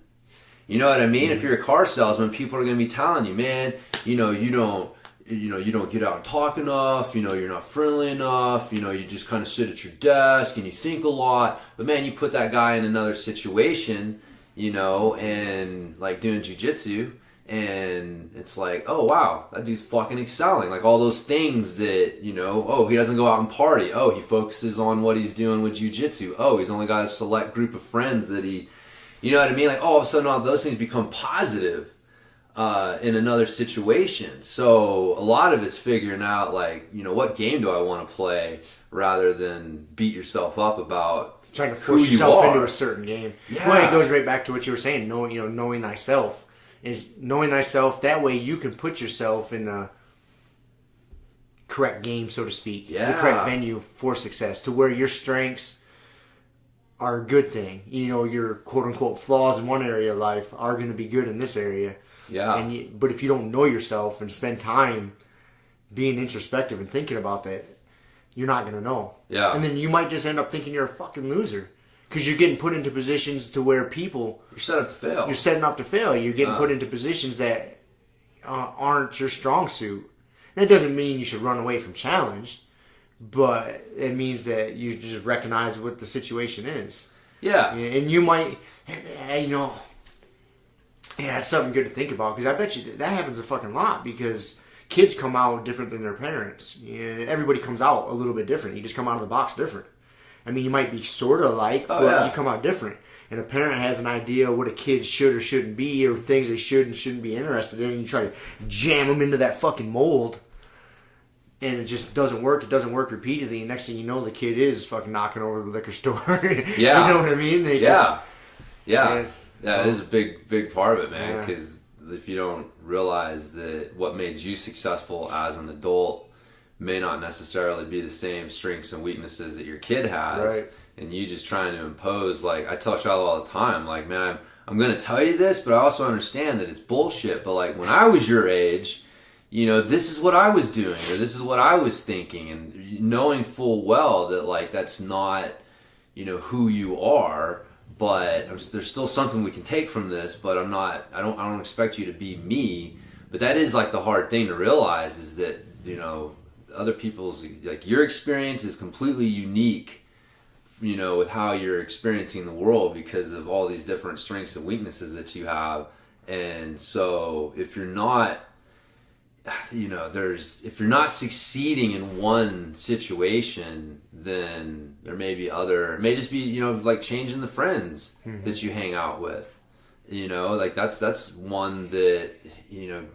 You know what I mean? If you're a car salesman, people are going to be telling you, man, you don't get out and talk enough, you're not friendly enough, you just kind of sit at your desk and you think a lot. But man, you put that guy in another situation, and like doing jiu-jitsu, and it's like, oh wow, that dude's fucking excelling. Like all those things that, oh, he doesn't go out and party. Oh, he focuses on what he's doing with jiu-jitsu. Oh, he's only got a select group of friends that he, you know what I mean? Like all of a sudden all those things become positive in another situation. So a lot of it's figuring out, like, what game do I want to play, rather than beat yourself up about trying to force yourself into a certain game. Yeah. Well, it goes right back to what you were saying. Knowing thyself is knowing thyself. That way, you can put yourself in the correct game, so to speak, the correct venue for success, to where your strengths are a good thing. Your quote unquote flaws in one area of life are going to be good in this area. Yeah. But if you don't know yourself and spend time being introspective and thinking about that, you're not going to know. Yeah. And then you might just end up thinking you're a fucking loser, because you're getting put into positions to where you're set up to fail. You're setting up to fail. You're getting put into positions that aren't your strong suit. That doesn't mean you should run away from challenge, but it means that you just recognize what the situation is. Yeah. And you might, yeah, that's something good to think about, because I bet you that happens a fucking lot, because kids come out different than their parents. Everybody comes out a little bit different. You just come out of the box different. I mean, you might be sort of alike, but you come out different. And a parent has an idea of what a kid should or shouldn't be, or things they should and shouldn't be interested in, and you try to jam them into that fucking mold, and it just doesn't work. It doesn't work repeatedly, and next thing you know, the kid is fucking knocking over the liquor store. Yeah. You know what I mean? Yeah, it is a big part of it, man, because if you don't realize that what made you successful as an adult may not necessarily be the same strengths and weaknesses that your kid has, right, and you just trying to impose, like, I tell Charlotte all the time, like, man, I'm going to tell you this, but I also understand that it's bullshit, but like, when I was your age, this is what I was doing, or this is what I was thinking, and knowing full well that, like, that's not, who you are. But there's still something we can take from this, but I don't expect you to be me. But that is, like, the hard thing to realize, is that, other people's, like, your experience is completely unique, with how you're experiencing the world, because of all these different strengths and weaknesses that you have. And so if you're not, if you're not succeeding in one situation, then there may be other, it may just be, like changing the friends that you hang out with, like that's one that,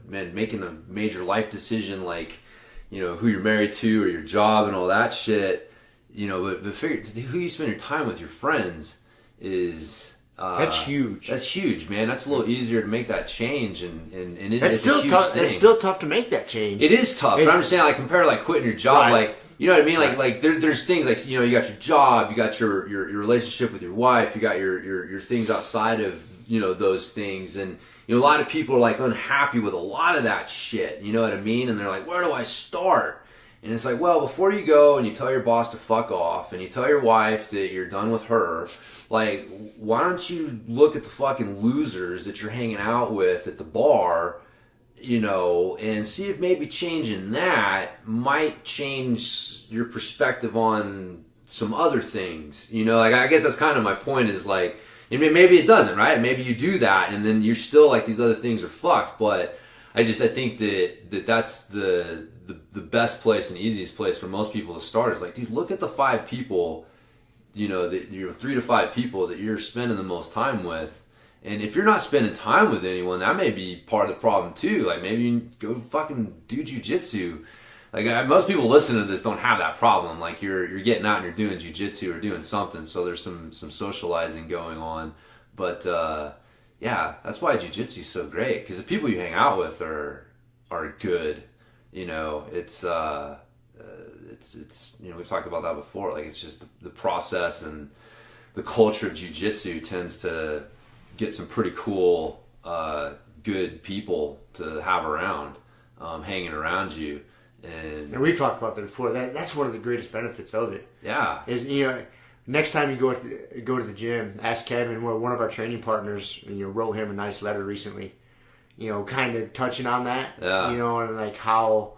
man, making a major life decision, like, who you're married to or your job and all that shit, but figure who you spend your time with, your friends, is, that's huge. That's huge, man. That's a little easier to make that change, and it's still tough. It's still tough to make that change. It is tough, but I'm just saying, like, compared to, like, quitting your job, right, like, you know what I mean? Like, like there's things like, you got your job, you got your relationship with your wife, you got your things outside of, those things, and a lot of people are, like, unhappy with a lot of that shit. You know what I mean? And they're like, where do I start? And it's like, well, before you go and you tell your boss to fuck off, and you tell your wife that you're done with her, like, why don't you look at the fucking losers that you're hanging out with at the bar, and see if maybe changing that might change your perspective on some other things. Like, I guess that's kind of my point, is like, maybe it doesn't, right? Maybe you do that and then you're still like, these other things are fucked. But I think that's the best place and the easiest place for most people to start, is like, dude, look at the 5 people, that 3 to 5 people that you're spending the most time with. And if you're not spending time with anyone, that may be part of the problem too. Like, maybe you go fucking do jujitsu. Like, most people listening to this don't have that problem. Like, you're getting out and you're doing jujitsu or doing something, so there's some socializing going on. But yeah, that's why jujitsu is so great, because the people you hang out with are good. It's we've talked about that before. Like, it's just the process and the culture of jujitsu tends to get some pretty cool, good people to have around, hanging around you. And we've talked about that before. That's one of the greatest benefits of it. Yeah. Is, next time you go to the gym, ask Kevin. One of our training partners, wrote him a nice letter recently. Kind of touching on that. Yeah. And like how,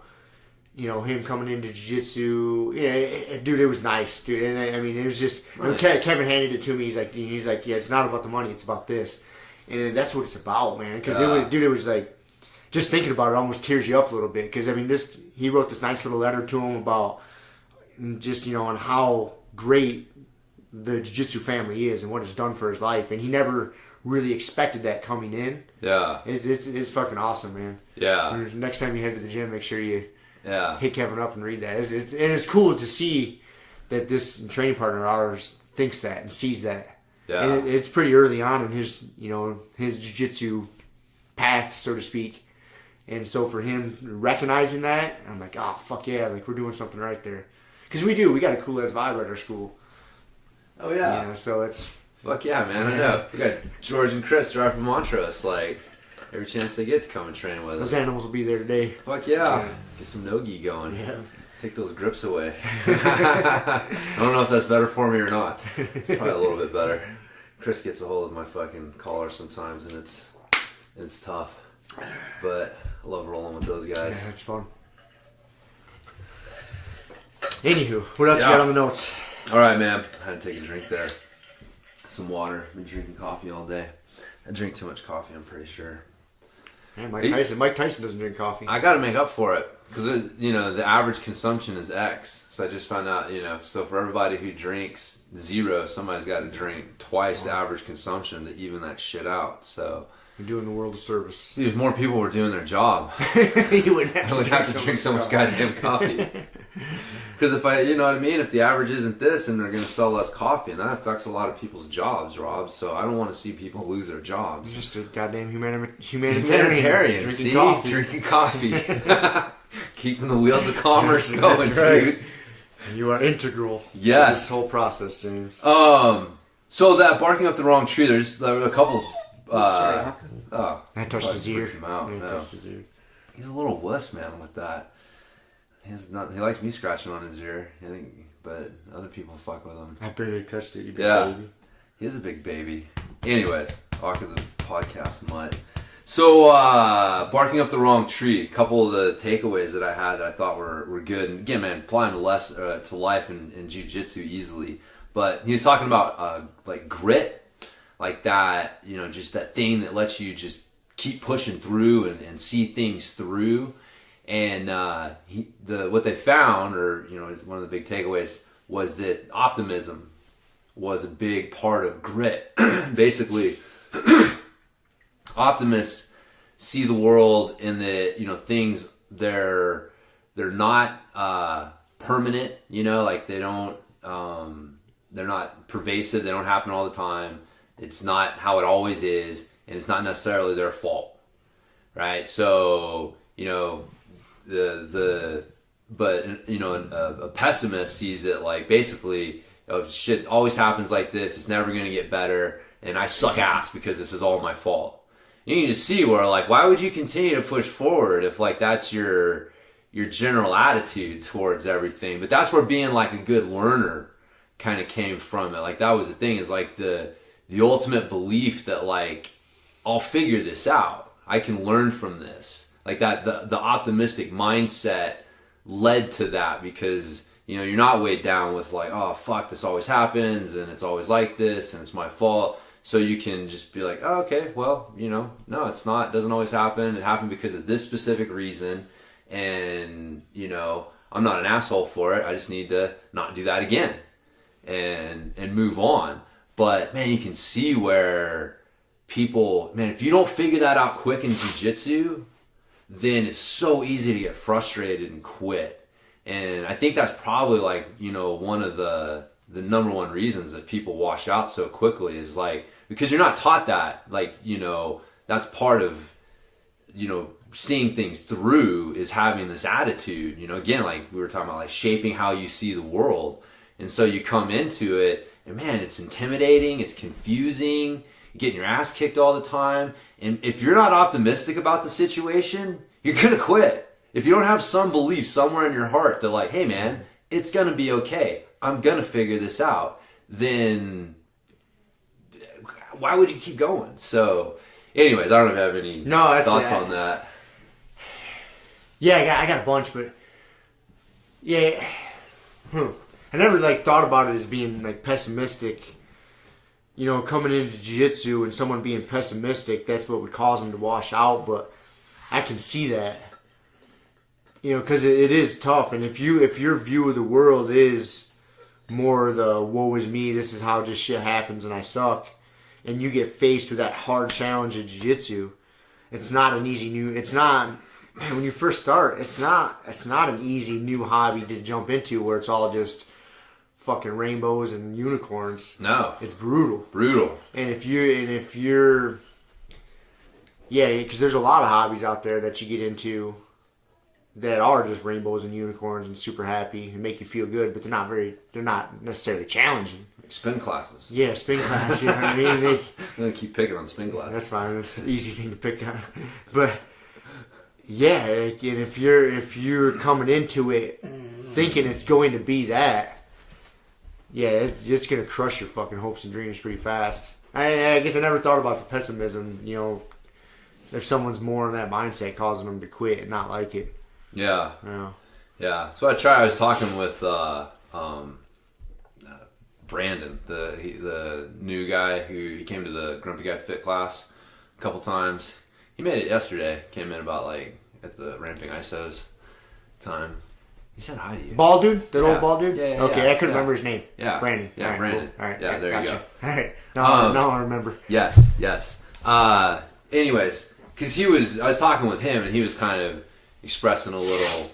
him coming into jiu-jitsu. Dude, it was nice, dude. And I mean, it was just nice. Kevin handed it to me. He's like, yeah, it's not about the money. It's about this, and that's what it's about, man. Because it was like, just thinking about it almost tears you up a little bit. Because I mean, he wrote this nice little letter to him about just on how great the jiu-jitsu family is and what it's done for his life, and he never really expected that coming in. Yeah, it's fucking awesome, man. Yeah. Next time you head to the gym, make sure you hit Kevin up and read that. It's cool to see that this training partner of ours thinks that and sees that. Yeah, and it's pretty early on in his his jiu-jitsu path, so to speak. And so for him recognizing that, I'm like, oh, fuck yeah, like, we're doing something right there. Because we got a cool-ass vibe at our school. Oh, yeah. So it's... Fuck yeah, man, I know. We got George and Chris drive from Montrose, like, every chance they get to come and train with us. Those animals will be there today. Fuck yeah. Get some no-gi going. Yeah. Take those grips away. I don't know if that's better for me or not. Probably a little bit better. Chris gets a hold of my fucking collar sometimes, and it's tough. But I love rolling with those guys. Yeah, it's fun. Anywho, what else you got on the notes? All right, man. I had to take a drink there. Some water. Been drinking coffee all day. I drink too much coffee, I'm pretty sure. Man, Mike Tyson doesn't drink coffee. I got to make up for it. Because, the average consumption is X. So I just found out, so for everybody who drinks 0, somebody's got to drink twice the average consumption to even that shit out. So... You're doing the world a service. Dude, if more people were doing their job, you wouldn't have to drink so much goddamn coffee. Because if if the average isn't this, and they're going to sell less coffee, and that affects a lot of people's jobs, Rob. So I don't want to see people lose their jobs. Just a goddamn humanitarian. Drinking coffee. Keeping the wheels of commerce going, That's right. dude. You are integral. Yes. To this whole process, James. So that barking up the wrong tree, there were a couple... I touched I his ear. Touched his ear. He's a little wuss, man, with that. He likes me scratching on his ear, I think, but other people fuck with him. I barely touched it, you big baby. He is a big baby. Anyways, back to the podcast mutt. So, barking up the wrong tree. A couple of the takeaways that I had that I thought were good. And again, man, applying to life and jiu-jitsu easily. But he was talking about like grit. Like that, just that thing that lets you just keep pushing through and see things through. And what they found, or one of the big takeaways, was that optimism was a big part of grit. Basically, optimists see the world in that things they're not permanent. Like they don't they're not pervasive. They don't happen all the time. It's not how it always is, and it's not necessarily their fault, right? So, a pessimist sees it like basically, shit always happens like this. It's never going to get better, and I suck ass because this is all my fault. You can just see where like, why would you continue to push forward if like that's your general attitude towards everything? But that's where being like a good learner kind of came from it. Like that was the thing, is like the ultimate belief that like, I'll figure this out. I can learn from this. Like that, the optimistic mindset led to that because, you know, you're not weighed down with like, oh, fuck, this always happens and it's always like this and it's my fault. So you can just be like, oh, okay, well, you know, no, it's not. It doesn't always happen. It happened because of this specific reason. And, you know, I'm not an asshole for it. I just need to not do that again and move on. But, man, you can see where people, man, if you don't figure that out quick in jiu-jitsu, then it's so easy to get frustrated and quit. And I think that's probably like, you know, one of the number one reasons that people wash out so quickly is like, because you're not taught that, like, you know, that's part of, you know, seeing things through is having this attitude, you know, again, like we were talking about, like shaping how you see the world. And so you come into it and man, it's intimidating, it's confusing, you're getting your ass kicked all the time. And if you're not optimistic about the situation, you're going to quit. If you don't have some belief somewhere in your heart that like, hey man, it's going to be okay, I'm going to figure this out, then why would you keep going? So anyways, I don't know if you have any thoughts on that. Yeah, I got a bunch, but yeah, I never like thought about it as being like pessimistic. You know, coming into jiu-jitsu and someone being pessimistic, that's what would cause them to wash out. But I can see that, you know, because it is tough. And if your view of the world is more the woe is me, this is how just shit happens and I suck, and you get faced with that hard challenge of jiu-jitsu, it's not an easy man, when you first start, it's not an easy new hobby to jump into where it's all just fucking rainbows and unicorns. No, it's brutal. And if you're, yeah, because there's a lot of hobbies out there that you get into that are just rainbows and unicorns and super happy and make you feel good, but they're not necessarily challenging. Spin classes. Yeah, spin classes. You know what I mean? I'm gonna keep picking on spin classes. That's fine. That's an easy thing to pick on, but. Yeah, and if you're coming into it thinking it's going to be that, yeah, it's going to crush your fucking hopes and dreams pretty fast. I guess I never thought about the pessimism, you know, if someone's more in that mindset causing them to quit and not like it. Yeah. Yeah. Yeah. So I was talking with Brandon, the new guy he came to the Grumpy Guy Fit class a couple times. He made it yesterday. Came in about like at the ramping ISOs time. He said hi to you. Bald dude? That old bald dude? Yeah. Okay, I couldn't remember his name. Yeah. Brandon. Yeah, all right, Brandon. Cool. All right. Yeah, there you go. All right. Now I remember. Yes. Anyways, because I was talking with him and he was kind of expressing a little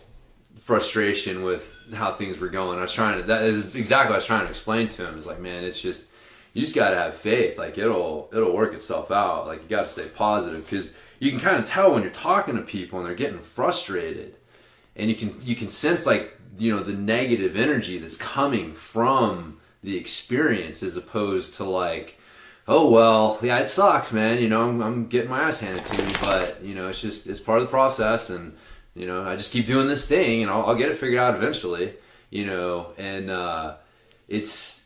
frustration with how things were going. That is exactly what I was trying to explain to him. It's like, man, it's just, you just got to have faith. Like it'll work itself out. Like you got to stay positive because you can kind of tell when you're talking to people and they're getting frustrated, and you can sense like, you know, the negative energy that's coming from the experience as opposed to like, oh well, yeah, it sucks, man. You know, I'm getting my ass handed to me, but you know, it's part of the process, and you know, I just keep doing this thing, and I'll get it figured out eventually. You know, and it's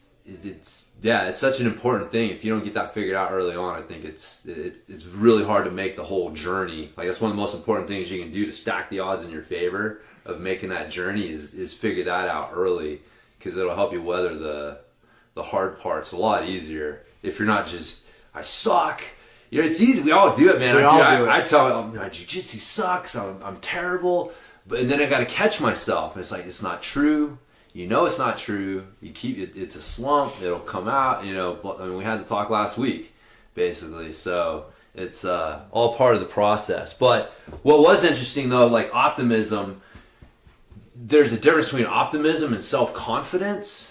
such an important thing. If you don't get that figured out early on, I think it's really hard to make the whole journey. Like that's one of the most important things you can do to stack the odds in your favor of making that journey is figure that out early, because it'll help you weather the hard parts a lot easier. If you're not just, I suck. You know, it's easy. We all do it, man. I tell them, jiu-jitsu sucks. I'm terrible. And then I got to catch myself. It's like, it's not true. You know it's not true. You keep it. It's a slump. It'll come out. You know, I mean, we had the talk last week, basically. So it's all part of the process. But what was interesting, though, like optimism, there's a difference between optimism and self-confidence.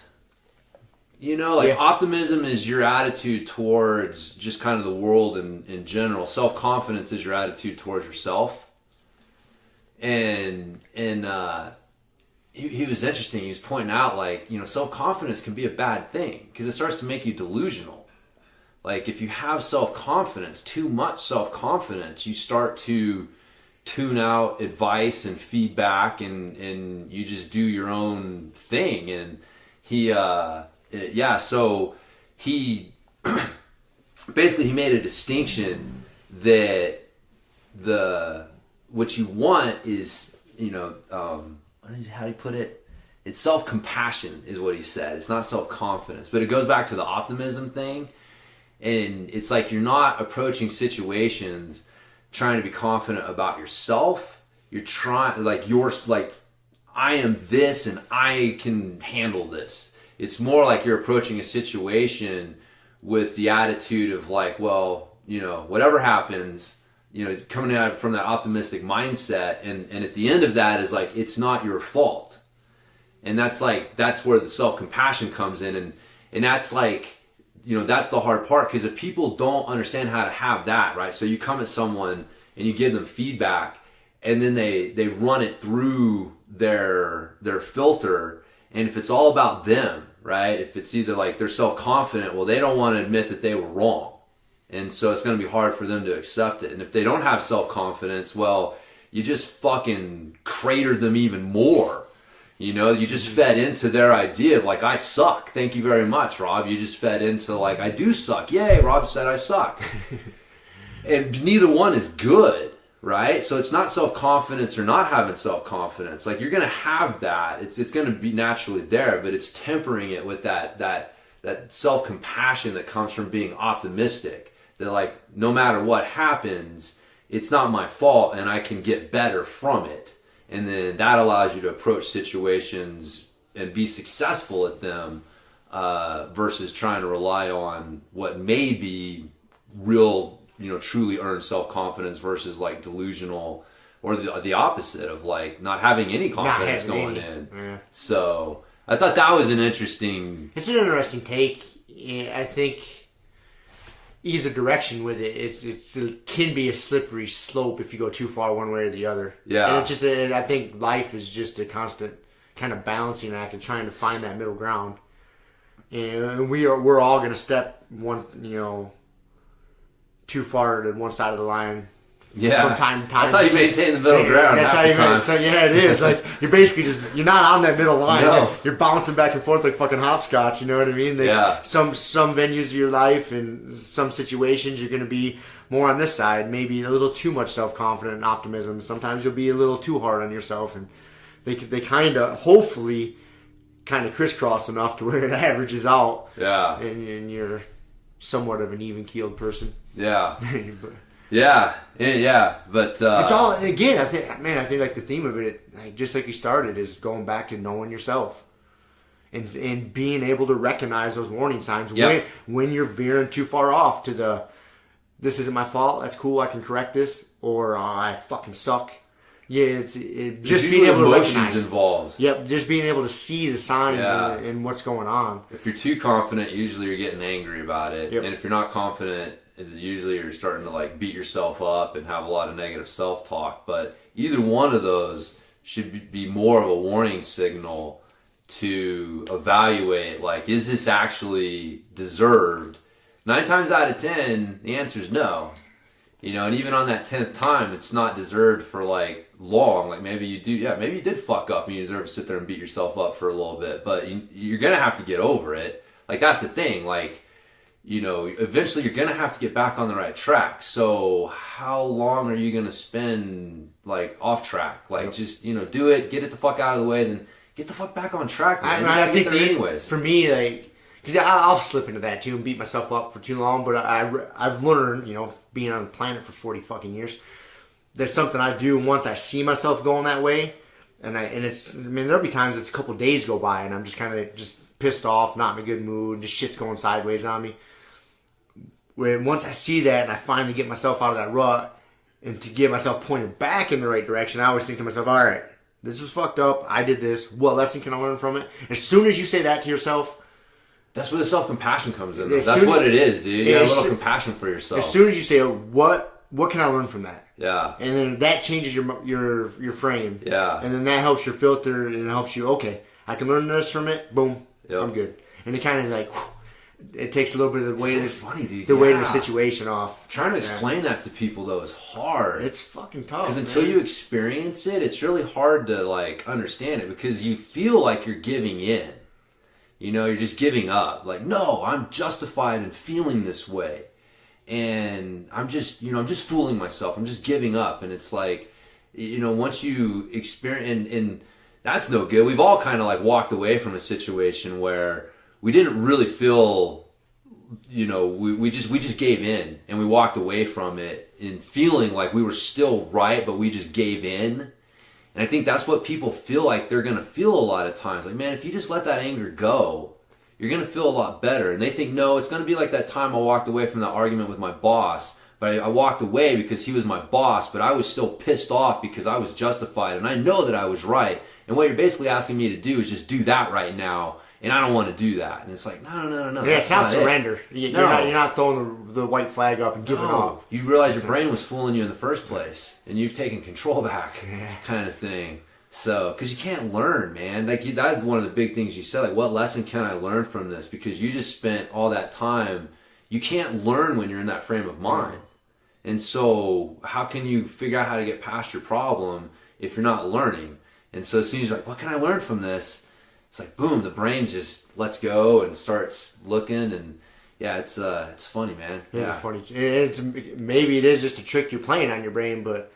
You know, like optimism is your attitude towards just kind of the world in general. Self-confidence is your attitude towards yourself. And he was interesting. He was pointing out, like, you know, self-confidence can be a bad thing because it starts to make you delusional. Like, if you have self-confidence, too much self-confidence, you start to tune out advice and feedback, and you just do your own thing. And so he basically he made a distinction that what you want is, how do you put it? It's self-compassion is what he said. It's not self-confidence. But it goes back to the optimism thing. And it's like you're not approaching situations trying to be confident about yourself. You're trying, I am this and I can handle this. It's more like you're approaching a situation with the attitude of like, well, whatever happens, coming out from that optimistic mindset. And at the end of that is like, it's not your fault. And that's where the self-compassion comes in. And that's like, that's the hard part, because if people don't understand how to have that, right? So you come at someone and you give them feedback, and then they run it through their filter, and if it's all about them, right? If it's either like they're self-confident, well, they don't want to admit that they were wrong, and so it's going to be hard for them to accept it. And if they don't have self-confidence, well, you just fucking cratered them even more. You just fed into their idea of like, I suck. Thank you very much, Rob. You just fed into like, I do suck. Yay, Rob said I suck. And neither one is good, right? So it's not self-confidence or not having self-confidence. Like, you're going to have that. It's going to be naturally there, but it's tempering it with that self-compassion that comes from being optimistic. That like, no matter what happens, it's not my fault and I can get better from it. And then that allows you to approach situations and be successful at them versus trying to rely on what may be real, truly earned self-confidence versus like delusional, or the opposite of like not having any confidence going in. Yeah. So I thought that was an interesting... It's an interesting take. I think either direction with it, it can be a slippery slope if you go too far one way or the other. Yeah. And it's just I think life is just a constant kind of balancing act and trying to find that middle ground. And we're all going to step one, too far to one side of the line. Yeah. From time to time. That's how you maintain the middle ground. That's how you maintain. So yeah, it is. Like, you're basically you're not on that middle line. No. You're bouncing back and forth like fucking hopscotch. You know what I mean? Yeah. Some venues of your life and some situations you're going to be more on this side. Maybe a little too much self-confidence and optimism. Sometimes you'll be a little too hard on yourself, and they kind of hopefully kind of crisscross enough to where it averages out. Yeah. And you're somewhat of an even-keeled person. Yeah. Yeah, but it's all, again, I think like the theme of it, like, just like you started, is going back to knowing yourself and being able to recognize those warning signs. Yep. when you're veering too far off to this isn't my fault, that's cool, I can correct this, or I fucking suck. Yeah, just being able to recognize involved. Yep, just being able to see the signs and what's going on. If you're too confident, usually you're getting angry about it, yep. And if you're not confident, usually you're starting to like beat yourself up and have a lot of negative self-talk. But either one of those should be more of a warning signal to evaluate, like, is this actually deserved? 9 times out of 10, the answer is no. And even on that 10th time, it's not deserved for like long. Like, maybe you did fuck up and you deserve to sit there and beat yourself up for a little bit, but you're gonna have to get over it. Like, that's the thing. Like, eventually you're going to have to get back on the right track. So how long are you going to spend, like, off track? Like, just, do it, get it the fuck out of the way, then get the fuck back on track, man. I think anyways. For me, like, because I'll slip into that too and beat myself up for too long, but I've learned, being on the planet for 40 fucking years, there's something I do once I see myself going that way, there'll be times it's a couple days go by and I'm just kind of just pissed off, not in a good mood, just shit's going sideways on me. When once I see that and I finally get myself out of that rut and to get myself pointed back in the right direction, I always think to myself, all right, this was fucked up. I did this. What lesson can I learn from it? As soon as you say that to yourself, that's where the self-compassion comes in. That's what it is, dude. You got a little compassion for yourself. As soon as you say, what can I learn from that? Yeah. And then that changes your frame. Yeah. And then that helps your filter and it helps you, okay, I can learn this from it. Boom. Yep. I'm good. And it kind of like... It takes a little bit of the weight weight of the situation off. Trying to explain that to people, though, is hard. It's fucking tough. Because until you experience it, it's really hard to like understand it, because you feel like you're giving in. You're just giving up. Like, no, I'm justified in feeling this way, and I'm just fooling myself. I'm just giving up, and it's like, once you experience, and that's no good. We've all kind of like walked away from a situation where we didn't really feel, we just gave in, and we walked away from it and feeling like we were still right, but we just gave in. And I think that's what people feel like they're going to feel a lot of times. Like, man, if you just let that anger go, you're going to feel a lot better. And they think, no, it's going to be like that time I walked away from that argument with my boss. But I walked away because he was my boss, but I was still pissed off because I was justified. And I know that I was right. And what you're basically asking me to do is just do that right now. And I don't want to do that. And it's like, no. Yeah, it's not surrender. You're not throwing the white flag up and giving up. You realize your brain was fooling you in the first place. And you've taken control back, kind of thing. So, because you can't learn, man. Like, that's one of the big things you said. Like, what lesson can I learn from this? Because you just spent all that time. You can't learn when you're in that frame of mind. And so, how can you figure out how to get past your problem if you're not learning? And so, as soon as you're like, what can I learn from this? It's like, boom, the brain just lets go and starts looking. And yeah, it's funny, man. Yeah, it's funny. Maybe it is just a trick you're playing on your brain, but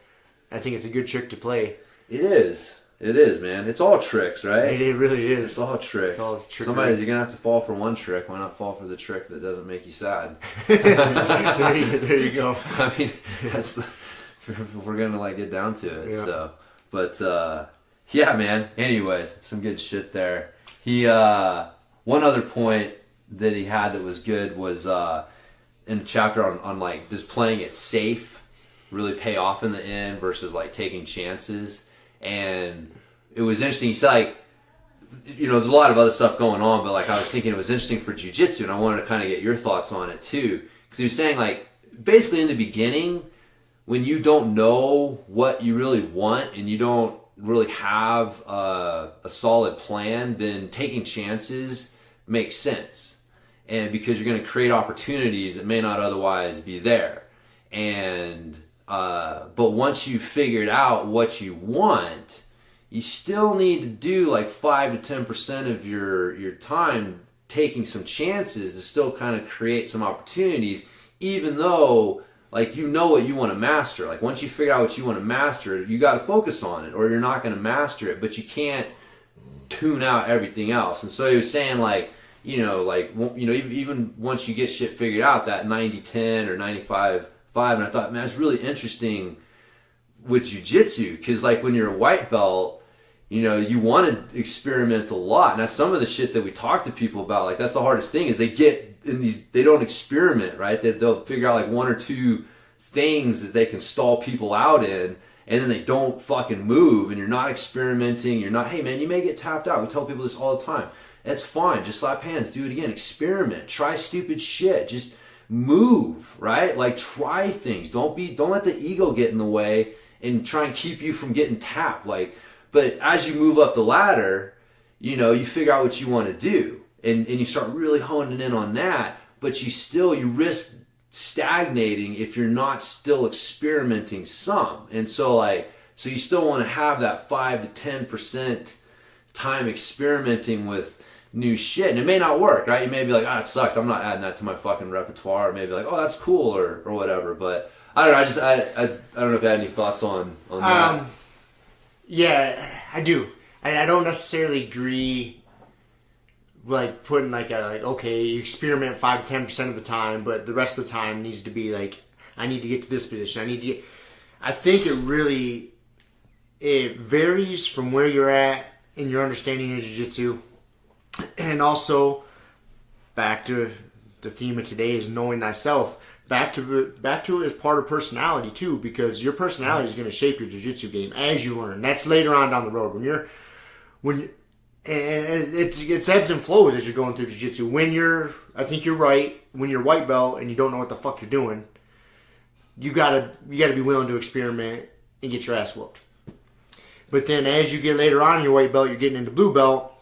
I think it's a good trick to play. It is. It is, man. It's all tricks, right? It really is. It's all tricks. It's all trickery. Somebody's, you're going to have to fall for one trick. Why not fall for the trick that doesn't make you sad? There you go. I mean, we're going to like get down to it. Yeah. So, but, yeah, man. Anyways, some good shit there. One other point that he had that was good was, in a chapter on like, does playing it safe really pay off in the end versus like taking chances? And it was interesting. He said, like, there's a lot of other stuff going on, but like I was thinking it was interesting for jiu-jitsu, and I wanted to kind of get your thoughts on it too. Because he was saying, like, basically in the beginning, when you don't know what you really want and you don't really have a solid plan, then taking chances makes sense. And because you're going to create opportunities that may not otherwise be there. And but once you've figured out what you want, you still need to do like 5 to 10% of your time taking some chances to still kind of create some opportunities, even though like what you want to master. Like once you figure out what you want to master, you got to focus on it, or you're not going to master it. But you can't tune out everything else. And so he was saying like, even once you get shit figured out, that 90-10 or 95-5, and I thought, man, that's really interesting with jiu-jitsu, because like when you're a white belt, you want to experiment a lot. And that's some of the shit that we talk to people about. Like that's the hardest thing, is they get in these, they don't experiment, right? They'll figure out like 1 or 2 things that they can stall people out in, and then they don't fucking move, and you're not experimenting. You're not, hey man, you may get tapped out. We tell people this all the time. That's fine. Just slap hands, do it again, experiment, try stupid shit, just move, right? Like try things. Don't let the ego get in the way and try and keep you from getting tapped. Like, but as you move up the ladder, you figure out what you want to do, and you start really honing in on that, but you risk stagnating if you're not still experimenting some. And so you still want to have that 5 to 10% time experimenting with new shit, and it may not work, right? You may be like, it sucks, I'm not adding that to my fucking repertoire, or maybe like, oh, that's cool, or whatever. But I don't know, I don't know if you had any thoughts on that. Yeah, I do. I don't necessarily agree, like putting okay, you experiment 5 to 10% of the time, but the rest of the time needs to be like, I need to get to this position. I think it varies from where you're at in your understanding of jiu-jitsu. And also, back to the theme of today is knowing thyself. Back to it as part of personality too, because your personality is going to shape your jiu-jitsu game as you learn. That's later on down the road and it's ebbs and flows as you're going through jiu-jitsu. I think you're right. When you're white belt and you don't know what the fuck you're doing, you gotta be willing to experiment and get your ass whooped. But then as you get later on in your white belt, you're getting into blue belt.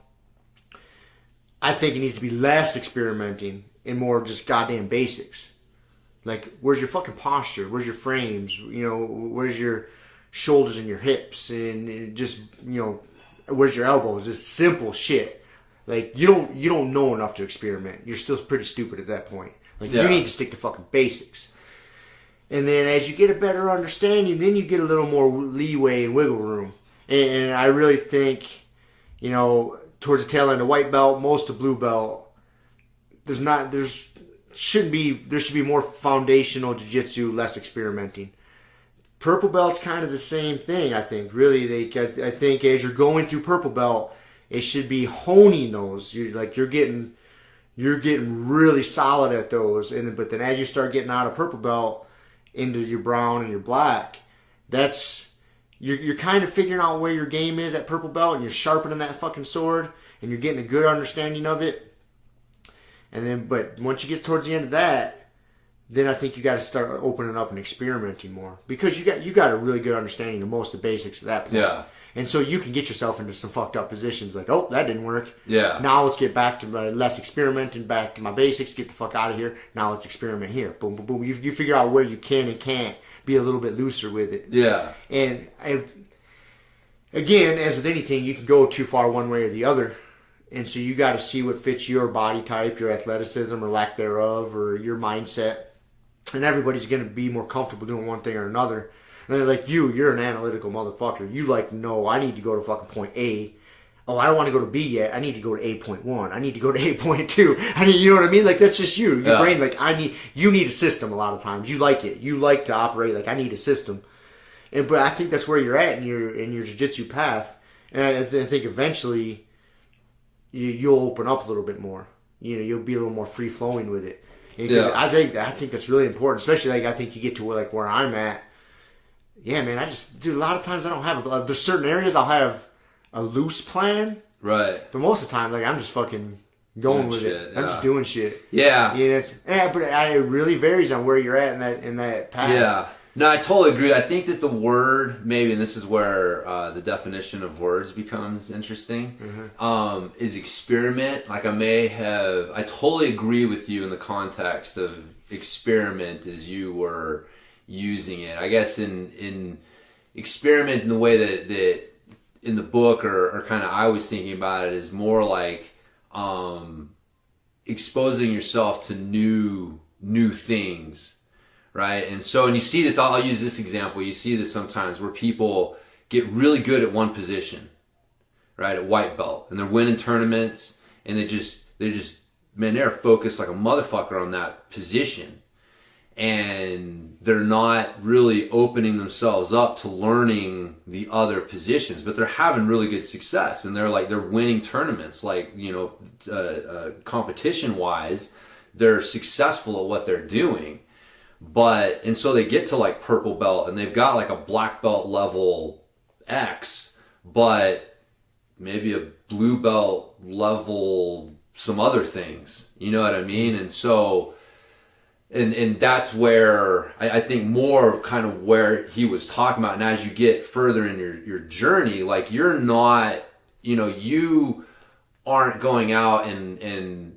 I think it needs to be less experimenting and more just goddamn basics. Like, where's your fucking posture? Where's your frames? Where's your shoulders and your hips? And just, where's your elbows? It's simple shit. Like, you don't know enough to experiment. You're still pretty stupid at that point. Like, You need to stick to fucking basics. And then as you get a better understanding, then you get a little more leeway and wiggle room. And I really think, towards the tail end of white belt, most of blue belt, there should be more foundational jiu-jitsu, less experimenting. Purple belt's kind of the same thing, I think. Really, I think as you're going through purple belt, it should be honing those. You're getting really solid at those, but then as you start getting out of purple belt into your brown and your black, you're kind of figuring out where your game is at purple belt, and you're sharpening that fucking sword, and you're getting a good understanding of it. And then, but once you get towards the end of that, then I think you got to start opening up and experimenting more, because you got a really good understanding of most of the basics at that point. Yeah. And so you can get yourself into some fucked up positions like, oh, that didn't work. Yeah. Now let's get back to my less experimenting, back to my basics, get the fuck out of here. Now let's experiment here. Boom, boom, boom. You figure out where you can and can't be a little bit looser with it. Yeah. And again, as with anything, you can go too far one way or the other. And so you got to see what fits your body type, your athleticism or lack thereof, or your mindset. And everybody's going to be more comfortable doing one thing or another. And they're like, you're an analytical motherfucker. You no, I need to go to fucking point A. Oh, I don't want to go to B yet. I need to go to 8.1. I need to go to 8.2. You know what I mean? Like, that's just you. Your brain, you need a system a lot of times. You like it. You like to operate like, I need a system. But I think that's where you're at in your jiu-jitsu path. And I think eventually you'll open up a little bit more. You'll be a little more free-flowing with it. Yeah. I think that's really important, especially I think you get to where I'm at. Yeah, man, a lot of times I don't have there's certain areas I'll have a loose plan. Right. But most of the time, I'm just fucking going with it. I'm just doing shit. Yeah. But it really varies on where you're at in that path. Yeah. No, I totally agree. I think that the word, maybe, and this is where the definition of words becomes interesting, is experiment. I totally agree with you in the context of experiment as you were using it. I guess in experiment in the way that in the book or kind of I was thinking about it is more like exposing yourself to new things, right? And you see this, I'll use this example. You see this sometimes where people get really good at one position, right? At white belt, and they're winning tournaments, and they're focused like a motherfucker on that position. And they're not really opening themselves up to learning the other positions, but they're having really good success, and they're winning tournaments. Competition wise, they're successful at what they're doing. And so they get to purple belt, and they've got a black belt level X, but maybe a blue belt level some other things. You know what I mean? And so. And that's where I think more of kind of where he was talking about. And as you get further in your journey, you're not, you aren't going out and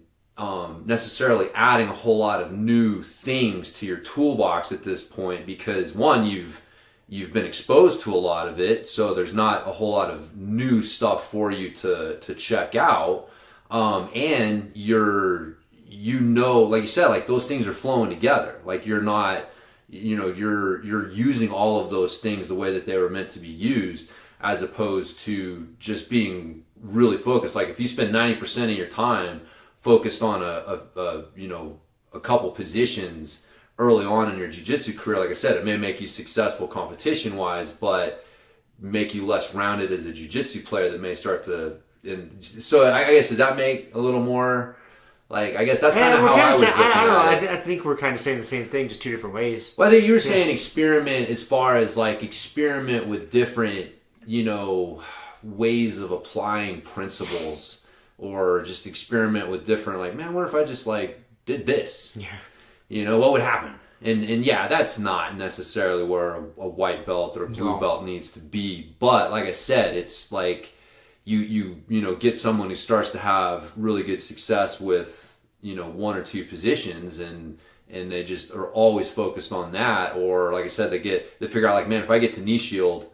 necessarily adding a whole lot of new things to your toolbox at this point, because one, you've been exposed to a lot of it, so there's not a whole lot of new stuff for you to check out, and you're like you said, those things are flowing together. You're not, you're using all of those things the way that they were meant to be used, as opposed to just being really focused. If you spend 90% of your time focused on a couple positions early on in your jiu-jitsu career, like I said, it may make you successful competition-wise, but make you less rounded as a jiu-jitsu player that may start to... And so I guess, does that make a little more... I guess that's kind of how I was looking at it. I think we're kind of saying the same thing, just two different ways. Well, I think you were saying experiment as far as experiment with different, ways of applying principles, or just experiment with different, what if I just did this? Yeah. What would happen? And yeah, that's not necessarily where a white belt or a blue belt needs to be. But like I said, it's you get someone who starts to have really good success with one or two positions, and they just are always focused on that. Or like I said, they figure out man, if I get to knee shield,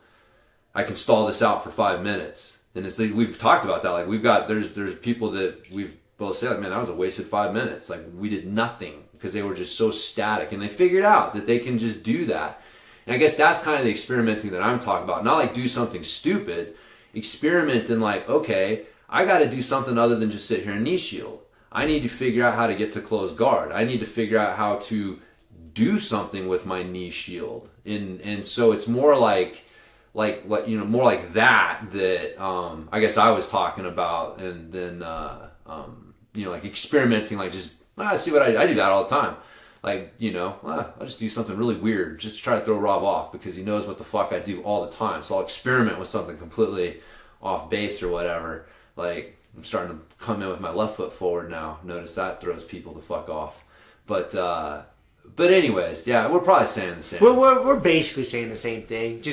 I can stall this out for 5 minutes. And we've talked about that. There's people that we've both say, like, man, that was a wasted 5 minutes. Like, we did nothing because they were just so static. And they figured out that they can just do that. And I guess that's kind of the experimenting that I'm talking about. Not like do something stupid. Experiment in like, okay, I got to do something other than just sit here and knee shield. I need to figure out how to get to closed guard. I need to figure out how to do something with my knee shield. And so it's more like more like that I guess I was talking about. And then like experimenting, like just see what I do that all the time. Like, I'll just do something really weird just to try to throw Rob off because he knows what the fuck I do all the time. So I'll experiment with something completely off base or whatever. Like, I'm starting to come in with my left foot forward now. Notice that throws people the fuck off. But anyways, yeah, we're probably saying the same. We're basically saying the same thing.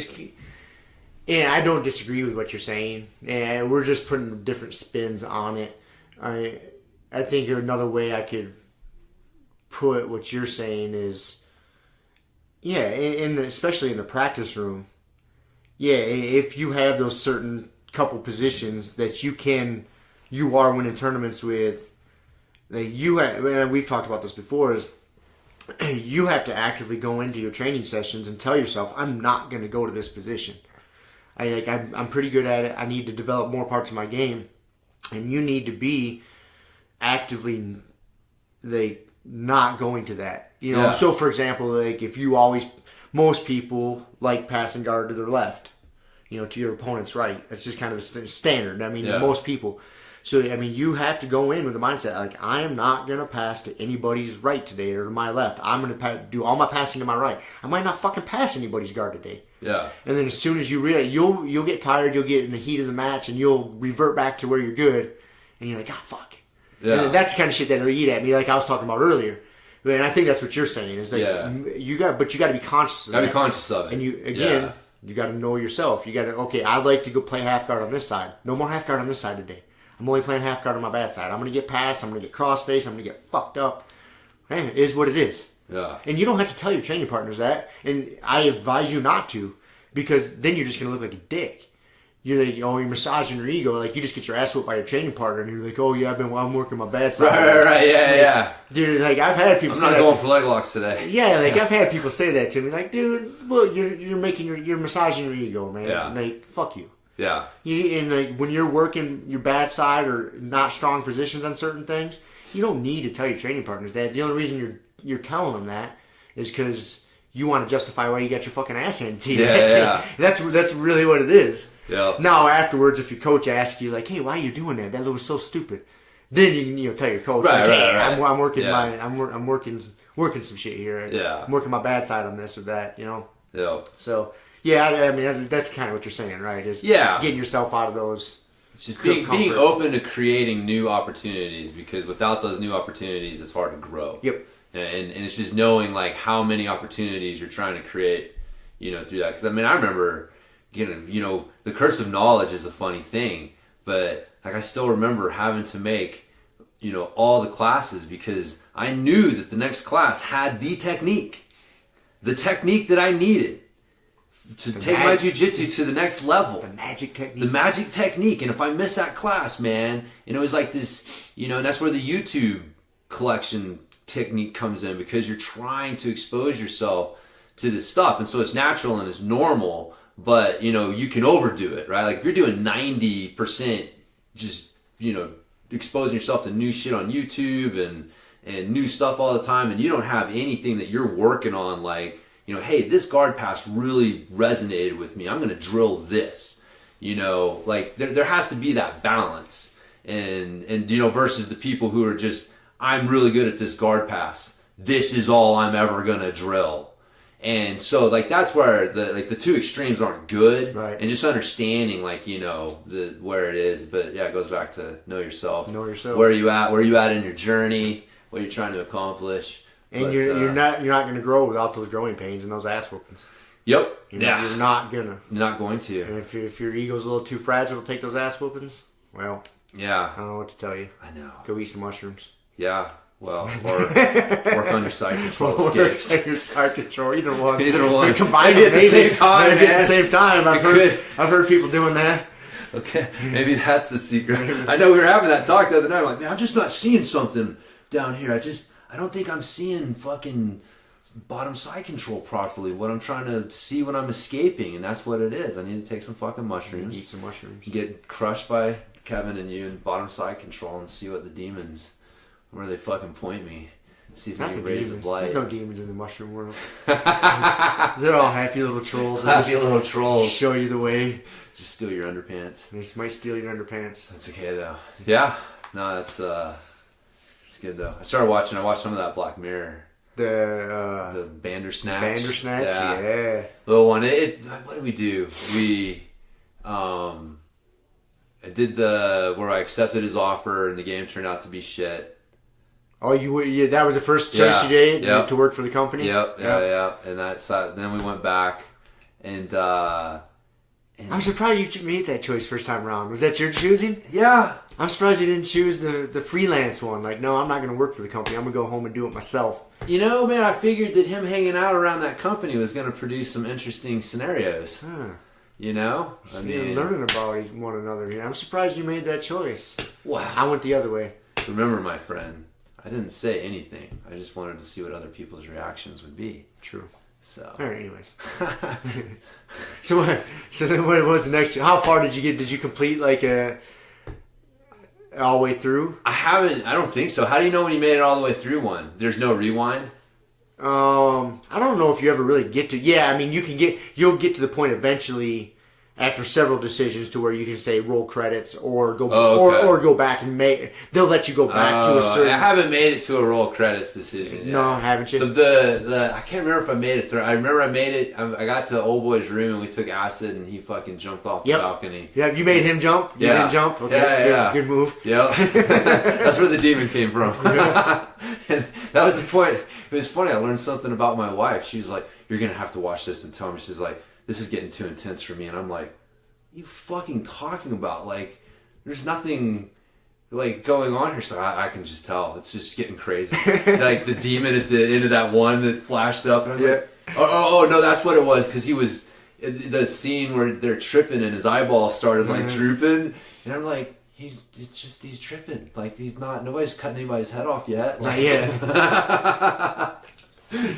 I don't disagree with what you're saying. And we're just putting different spins on it. I think another way I could put what you're saying is, especially in the practice room, if you have those certain couple positions that you are winning tournaments with, that and we've talked about this before, is you have to actively go into your training sessions and tell yourself, I'm not going to go to this position. I'm pretty good at it. I need to develop more parts of my game, and you need to be actively not going to that. So for example, like if most people like passing guard to their left, to your opponent's right. That's just kind of a standard. Most people. So, you have to go in with the mindset, like, I am not going to pass to anybody's right today or to my left. I'm going to do all my passing to my right. I might not fucking pass anybody's guard today. Yeah. And then as soon as you realize, you'll get tired, you'll get in the heat of the match, and you'll revert back to where you're good, and you're like, fuck. Yeah. And that's the kind of shit that'll eat at me, like I was talking about earlier. And I think that's what you're saying, is like, you got to be conscious of it. Got to be conscious of it. And you got to know yourself. You got to, okay, I'd like to go play half guard on this side. No more half guard on this side today. I'm only playing half guard on my bad side. I'm going to get passed. I'm going to get cross-faced. I'm going to get fucked up. Man, it is what it is. Yeah. And you don't have to tell your training partners that. And I advise you not to, because then you're just going to look like a dick. You're like, you're massaging your ego. Like, you just get your ass whooped by your training partner, and you're like, oh, yeah, I'm working my bad side. Right, yeah. Dude, like, I've had people say that. I'm not going for leg locks today. Yeah, I've had people say that to me. Like, dude, well, you're massaging your ego, man. Yeah. Like, fuck you. Yeah. When you're working your bad side or not strong positions on certain things, you don't need to tell your training partners that. The only reason you're telling them that is because you want to justify why you got your fucking ass handed to you. Yeah. That's really what it is. Yeah. Now afterwards, if your coach asks you like, "Hey, why are you doing that? That was so stupid," then you can tell your coach, right. I'm working I'm working some shit here. Yeah. I'm working my bad side on this or that. Yeah. So. Yeah, that's kind of what you're saying, right? Is getting yourself out of those. It's just being open to creating new opportunities, because without those new opportunities, it's hard to grow. Yep. And it's just knowing like how many opportunities you're trying to create, through that. Because I remember, the curse of knowledge is a funny thing, but like I still remember having to make, all the classes because I knew that the next class had the technique that I needed to take my jiu-jitsu to the next level. The magic technique. And if I miss that class, man, and it was like this, and that's where the YouTube collection technique comes in, because you're trying to expose yourself to this stuff. And so it's natural and it's normal, but, you can overdo it, right? Like if you're doing 90% just, exposing yourself to new shit on YouTube and new stuff all the time, and you don't have anything that you're working on, like, hey, this guard pass really resonated with me. I'm going to drill this. Like there has to be that balance. And versus the people who are just, I'm really good at this guard pass. This is all I'm ever going to drill. And so like that's where the two extremes aren't good. Right. And just understanding like, where it is. But yeah, it goes back to know yourself. Where are you at in your journey? What are you trying to accomplish? And you're not going to grow without those growing pains and those ass whoopings. Yep. You're not gonna. You're not going to. And if your ego's a little too fragile to take those ass whoopings, well, yeah, I don't know what to tell you. I know. Go eat some mushrooms. Yeah. Well, or work on your side control escapes. Work on your side control. Either one. Either one. Combine maybe at the same time. Maybe at the same time. I've heard people doing that. Okay, maybe that's the secret. I know we were having that talk the other night. I'm like, man, I'm just not seeing something down here. I don't think I'm seeing fucking bottom side control properly. What I'm trying to see when I'm escaping, and that's what it is. I need to take some fucking mushrooms. Eat some mushrooms. Get crushed by Kevin and you in bottom side control and see what the demons, where they fucking point me. See if we can raise the blight. There's no demons in the mushroom world. They're all happy little trolls. Happy little trolls. Show you the way. Just steal your underpants. They might steal your underpants. That's okay though. Yeah. No, it's good though. I watched some of that Black Mirror. The Bandersnatch. Bandersnatch, yeah. Little one. What did we do? I did where I accepted his offer and the game turned out to be shit. Oh, that was the first choice you did to work for the company? Yep. And then we went back and I'm surprised you made that choice first time around. Was that your choosing? Yeah. I'm surprised you didn't choose the freelance one. Like, no, I'm not going to work for the company. I'm going to go home and do it myself. You know, man, I figured that him hanging out around that company was going to produce some interesting scenarios. Huh. You know? Learning about one another. I'm surprised you made that choice. Wow. I went the other way. Remember, my friend, I didn't say anything. I just wanted to see what other people's reactions would be. True. So. All right, anyways. So then what was the next? How far did you get? Did you complete all the way through? I don't think so. How do you know when you made it all the way through one? There's no rewind? I don't know if you ever really get to. Yeah, I mean, you'll get to the point eventually after several decisions to where you can say roll credits or go or go back and they'll let you go back to a certain. I haven't made it to a roll credits decision yet. No, haven't you? I can't remember if I made it through. I remember I made it. I got to old boy's room and we took acid and he fucking jumped off the balcony. Yeah, you made him jump. You didn't jump. Okay, yeah. Good move. Yeah, that's where the demon came from. And that was the point. It was funny. I learned something about my wife. She was like, "You're gonna have to watch this and tell me." She's like, "This is getting too intense for me," and I'm like, you fucking talking about? Like, there's nothing like going on here, so I can just tell it's just getting crazy. Like the demon at the end of that one that flashed up, and I was like, oh no, that's what it was, because he was the scene where they're tripping and his eyeball started like drooping, and I'm like, he's tripping, like nobody's cutting anybody's head off yet, like,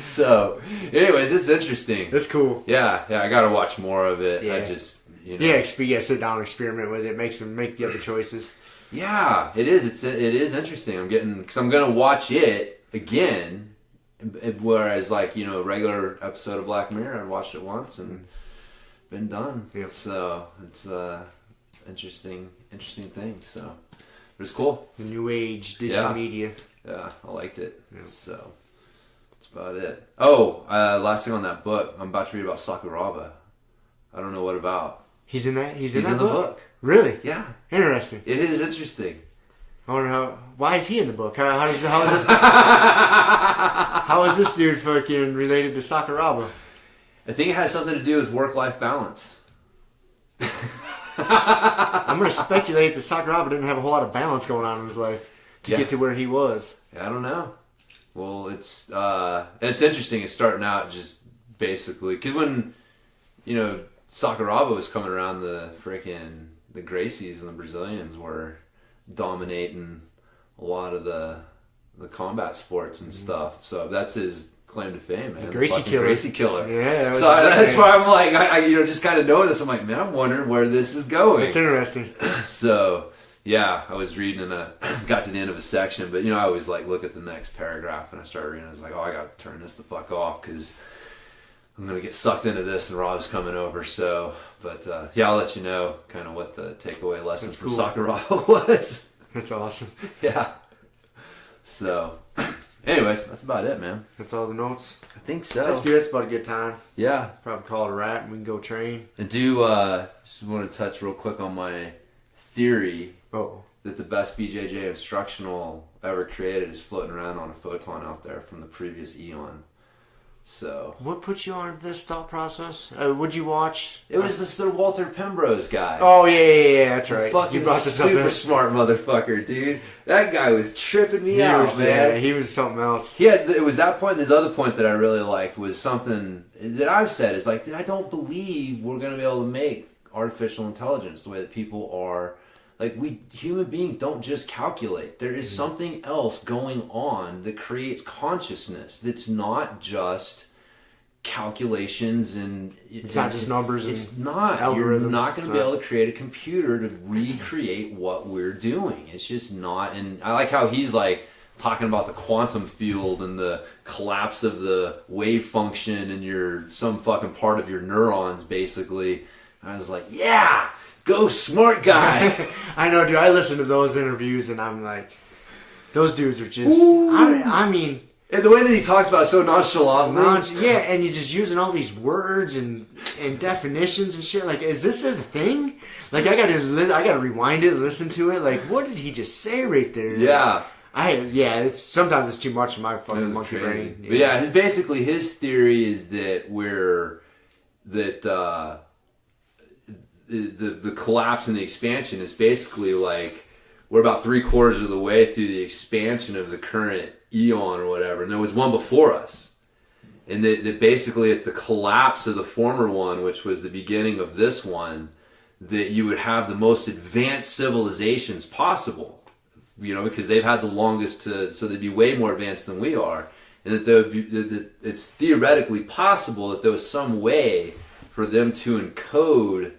So, anyways, it's interesting. That's cool. Yeah, I gotta watch more of it. Yeah. I just. You know. Sit down and experiment with it. Makes them make the other choices. Yeah, it is. It is interesting. Because I'm gonna watch it again. Whereas, like, you know, a regular episode of Black Mirror, I watched it once and been done. Yep. So it's interesting thing. So it was cool. The new age digital media. Yeah, I liked it. Yeah. So that's about it. Oh, last thing on that book, I'm about to read about Sakuraba. I don't know what about. He's in that. He's in the book. Really? Yeah. Interesting. It is interesting. I wonder why is he in the book? How is this? How is this dude fucking related to Sakuraba? I think it has something to do with work-life balance. I'm going to speculate that Sakuraba didn't have a whole lot of balance going on in his life to get to where he was. I don't know. Well, it's interesting. It's starting out just basically because when Sakuraba was coming around, the Gracies and the Brazilians were dominating a lot of the combat sports and stuff. So that's his claim to fame, man. The Gracie killer. Gracie killer. Yeah. So that's why I'm like, I just kind of know this. I'm like, man, I'm wondering where this is going. It's interesting. So yeah, I was reading and got to the end of a section, but I always like look at the next paragraph and I started reading. I was like, oh, I got to turn this the fuck off because I'm going to get sucked into this and Rob's coming over. So, but I'll let you know kind of what the takeaway lessons from Sakuraba was. That's awesome. Yeah. So, anyways, that's about it, man. That's all the notes? I think so. That's good. That's about a good time. Yeah. Probably call it a wrap and we can go train. And just want to touch real quick on my theory that the best BJJ instructional ever created is floating around on a photon out there from the previous eon. So what put you on this thought process? What'd you watch? It was the Walter Pembrose guy. Oh yeah, that's right. Fucking you brought this super up smart motherfucker, dude. That guy was tripping me out, man. Yeah, he was something else. It was that point. And his other point that I really liked was something that I've said is like, I don't believe we're gonna be able to make artificial intelligence, the way that people are. Like, we human beings don't just calculate. There is something else going on that creates consciousness that's not just calculations and it's not just numbers. It's not. Algorithms. You're not going to be able to create a computer to recreate what we're doing. It's just not. And I like how he's like talking about the quantum field and the collapse of the wave function and some fucking part of your neurons, basically. I was like, yeah. Go smart guy. I know, dude. I listen to those interviews and I'm like, those dudes are just. I mean, and the way that he talks about it so nonchalantly. Yeah, and you're just using all these words and definitions and shit. Like, is this a thing? Like, I gotta rewind it and listen to it. Like, what did he just say right there? Yeah. Sometimes it's too much for my fucking monkey brain. Yeah. But yeah, basically his theory is that the collapse and the expansion is basically like we're about 3/4 of the way through the expansion of the current eon or whatever, and there was one before us, and that basically at the collapse of the former one, which was the beginning of this one, that you would have the most advanced civilizations possible, because they've had the longest so they'd be way more advanced than we are, and that it's theoretically possible that there was some way for them to encode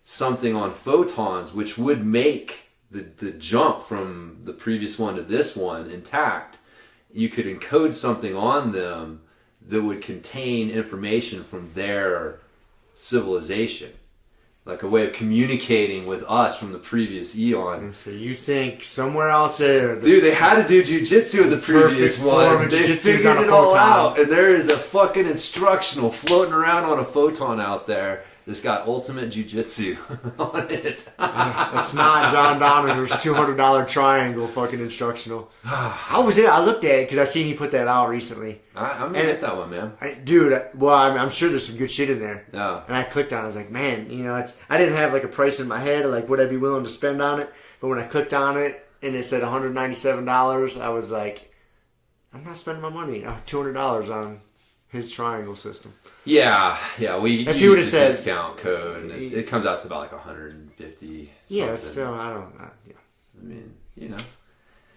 something on photons which would make the jump from the previous one to this one intact. You could encode something on them that would contain information from their civilization, like a way of communicating with us from the previous eon. So you think somewhere out there, dude, they had to do jujitsu in the previous one. They figured it all out, and there is a fucking instructional floating around on a photon out there that's got ultimate jujitsu on it. It's not John Dominer's $200 triangle fucking instructional. I looked at it because I seen he put that out recently. I'm gonna get that one, man. I'm sure there's some good shit in there. Yeah. And I clicked on it. I was like, man, I didn't have like a price in my head, or like would I be willing to spend on it? But when I clicked on it and it said $197, I was like, I'm not spending my money. $200 on his triangle system. Yeah. If he would have said discount code, and it comes out to about like 150. Yeah, it's still I mean,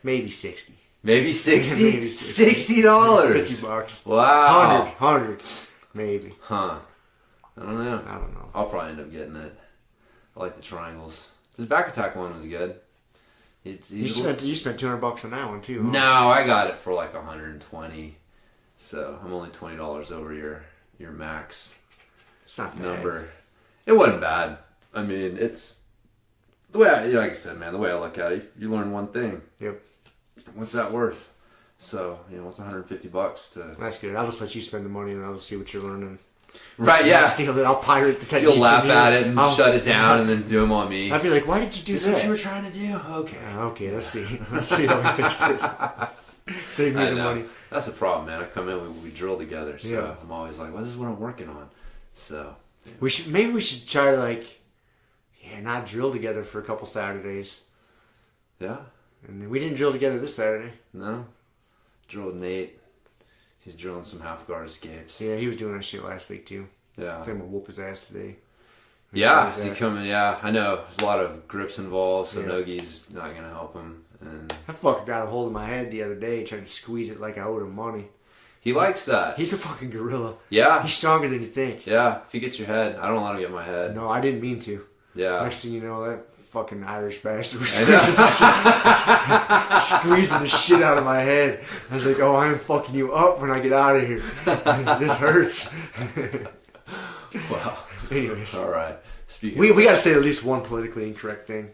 maybe 60. Maybe 60. Maybe $60. $50. Wow. 100, maybe. Huh. I don't know. I'll probably end up getting it. I like the triangles. His back attack one was good. You spent $200 on that one too. Huh? No, I got it for like 120. So I'm only $20 over your max. It's not bad. Number. It wasn't bad. I mean, it's the way like I said, man. The way I look at it, you learn one thing. Yep. What's that worth? So what's $150 to? That's good. I'll just let you spend the money, and I'll just see what you're learning. Right? Yeah. I'll steal it. I'll pirate the techniques. You'll laugh at it and shut it down, and then do them on me. I'd be like, "Why did you do that? Is this what you were trying to do?" Okay. Okay. Let's see. Let's see how we fix this. Save me the money. That's the problem, man. I come in, we drill together, so yeah. I'm always like, "Well, this is what I'm working on." So yeah. Maybe we should try to not drill together for a couple Saturdays. Yeah. And we didn't drill together this Saturday. No. Drilled with Nate. He's drilling some half guard escapes. Yeah, he was doing that shit last week too. Yeah. I think I'm gonna whoop his ass today. Yeah, I know. There's a lot of grips involved, so Nogi's not gonna help him. And I fucking got a hold of my head the other day, trying to squeeze it like I owed him money. He likes that. He's a fucking gorilla. Yeah. He's stronger than you think. Yeah. If he gets your head, I don't let him get my head. No, I didn't mean to. Yeah. Next thing you know, that fucking Irish bastard was squeezing the shit out of my head. I was like, oh, I'm fucking you up when I get out of here. This hurts. Wow. Anyways. All right. We got to say at least one politically incorrect thing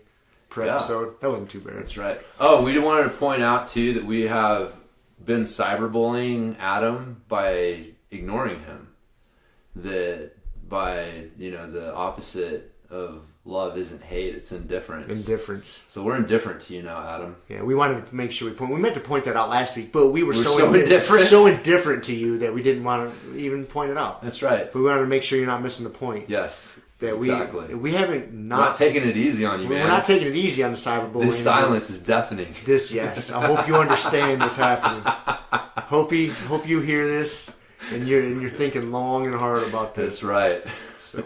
per episode. That wasn't too bad. That's right. Oh, we wanted to point out, too, that we have been cyberbullying Adam by ignoring him. That by, the opposite of love isn't hate, it's indifference. Indifference. So we're indifferent to you now, Adam. Yeah, we wanted to make sure we meant to point that out last week, but we were so indifferent. So indifferent to you that we didn't want to even point it out. That's right. But we wanted to make sure you're not missing the point. Yes. That exactly. We haven't we're not taking it easy on you, man. We're not taking it easy on the cyberbullying. This silence is deafening. Yes. I hope you understand what's happening. Hope you hear this and you're thinking long and hard about this. That's right. So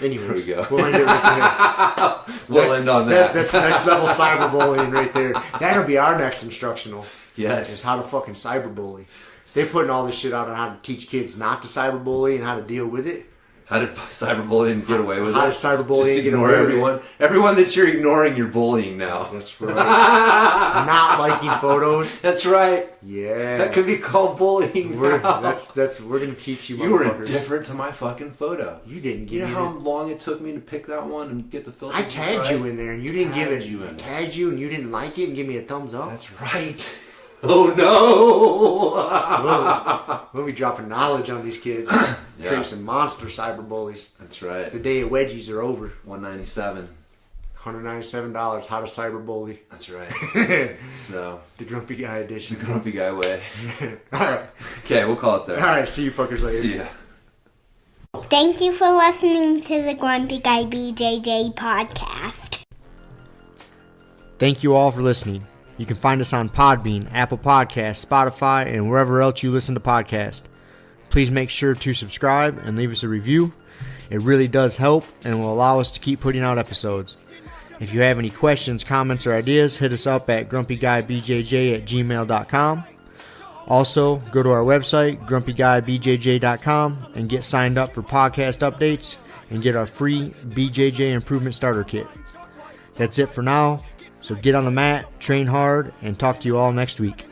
Anyways, There we go. we'll end it right there. We'll end on that. That's next level cyberbullying right there. That'll be our next instructional. Yes. Is how to fucking cyberbully. They're putting all this shit out on how to teach kids not to cyberbully and how to deal with it. How did cyberbullying get away with How it? did cyberbullying Just get ignore away with everyone. Everyone that you're ignoring, you're bullying now. That's right. Not liking photos. That's right. Yeah. That could be called bullying. We're now. we're gonna teach you. You were motherfuckers. indifferent to my fucking photo. You didn't give You know me how the- long it took me to pick that one and get the filter? I tagged you in there and you didn't give it. Tagged you in I it. tagged you and you didn't like it and give me a thumbs up. That's right. Oh no! We'll be dropping knowledge on these kids. Yeah. Creating some monster cyberbullies. That's right. The day of wedgies are over. $197. $197. How to cyberbully. That's right. So The Grumpy Guy edition. Grumpy Guy way. All right. Okay, we'll call it there. All right. See you fuckers later. See ya. Thank you for listening to the Grumpy Guy BJJ Podcast. Thank you all for listening. You can find us on Podbean, Apple Podcasts, Spotify, and wherever else you listen to podcasts. Please make sure to subscribe and leave us a review. It really does help and will allow us to keep putting out episodes. If you have any questions, comments, or ideas, hit us up at grumpyguybjj@gmail.com. Also, go to our website, grumpyguybjj.com, and get signed up for podcast updates and get our free BJJ Improvement Starter Kit. That's it for now. So get on the mat, train hard, and talk to you all next week.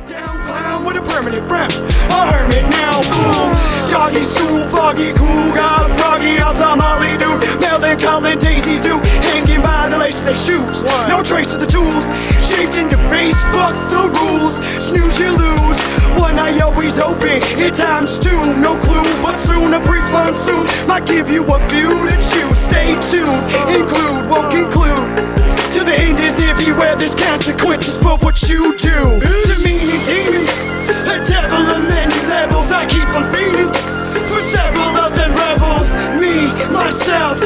Down clown with a permanent rep. A hermit now, boom. Doggy school, foggy, cool, got a froggy outside Molly dude. Melancholy Daisy do, hanging by the lace of their shoes. No trace of the tools, shaped in your face, fuck the rules. Snooze, you lose. One eye always open, in times two. No clue, but soon a brief monsoon might give you a view to choose. Stay tuned, include, won't conclude. To the end is near, beware there's consequences for what you do. To meaning demon, a devil of many levels. I keep on feeding for several of them rebels. Me, myself,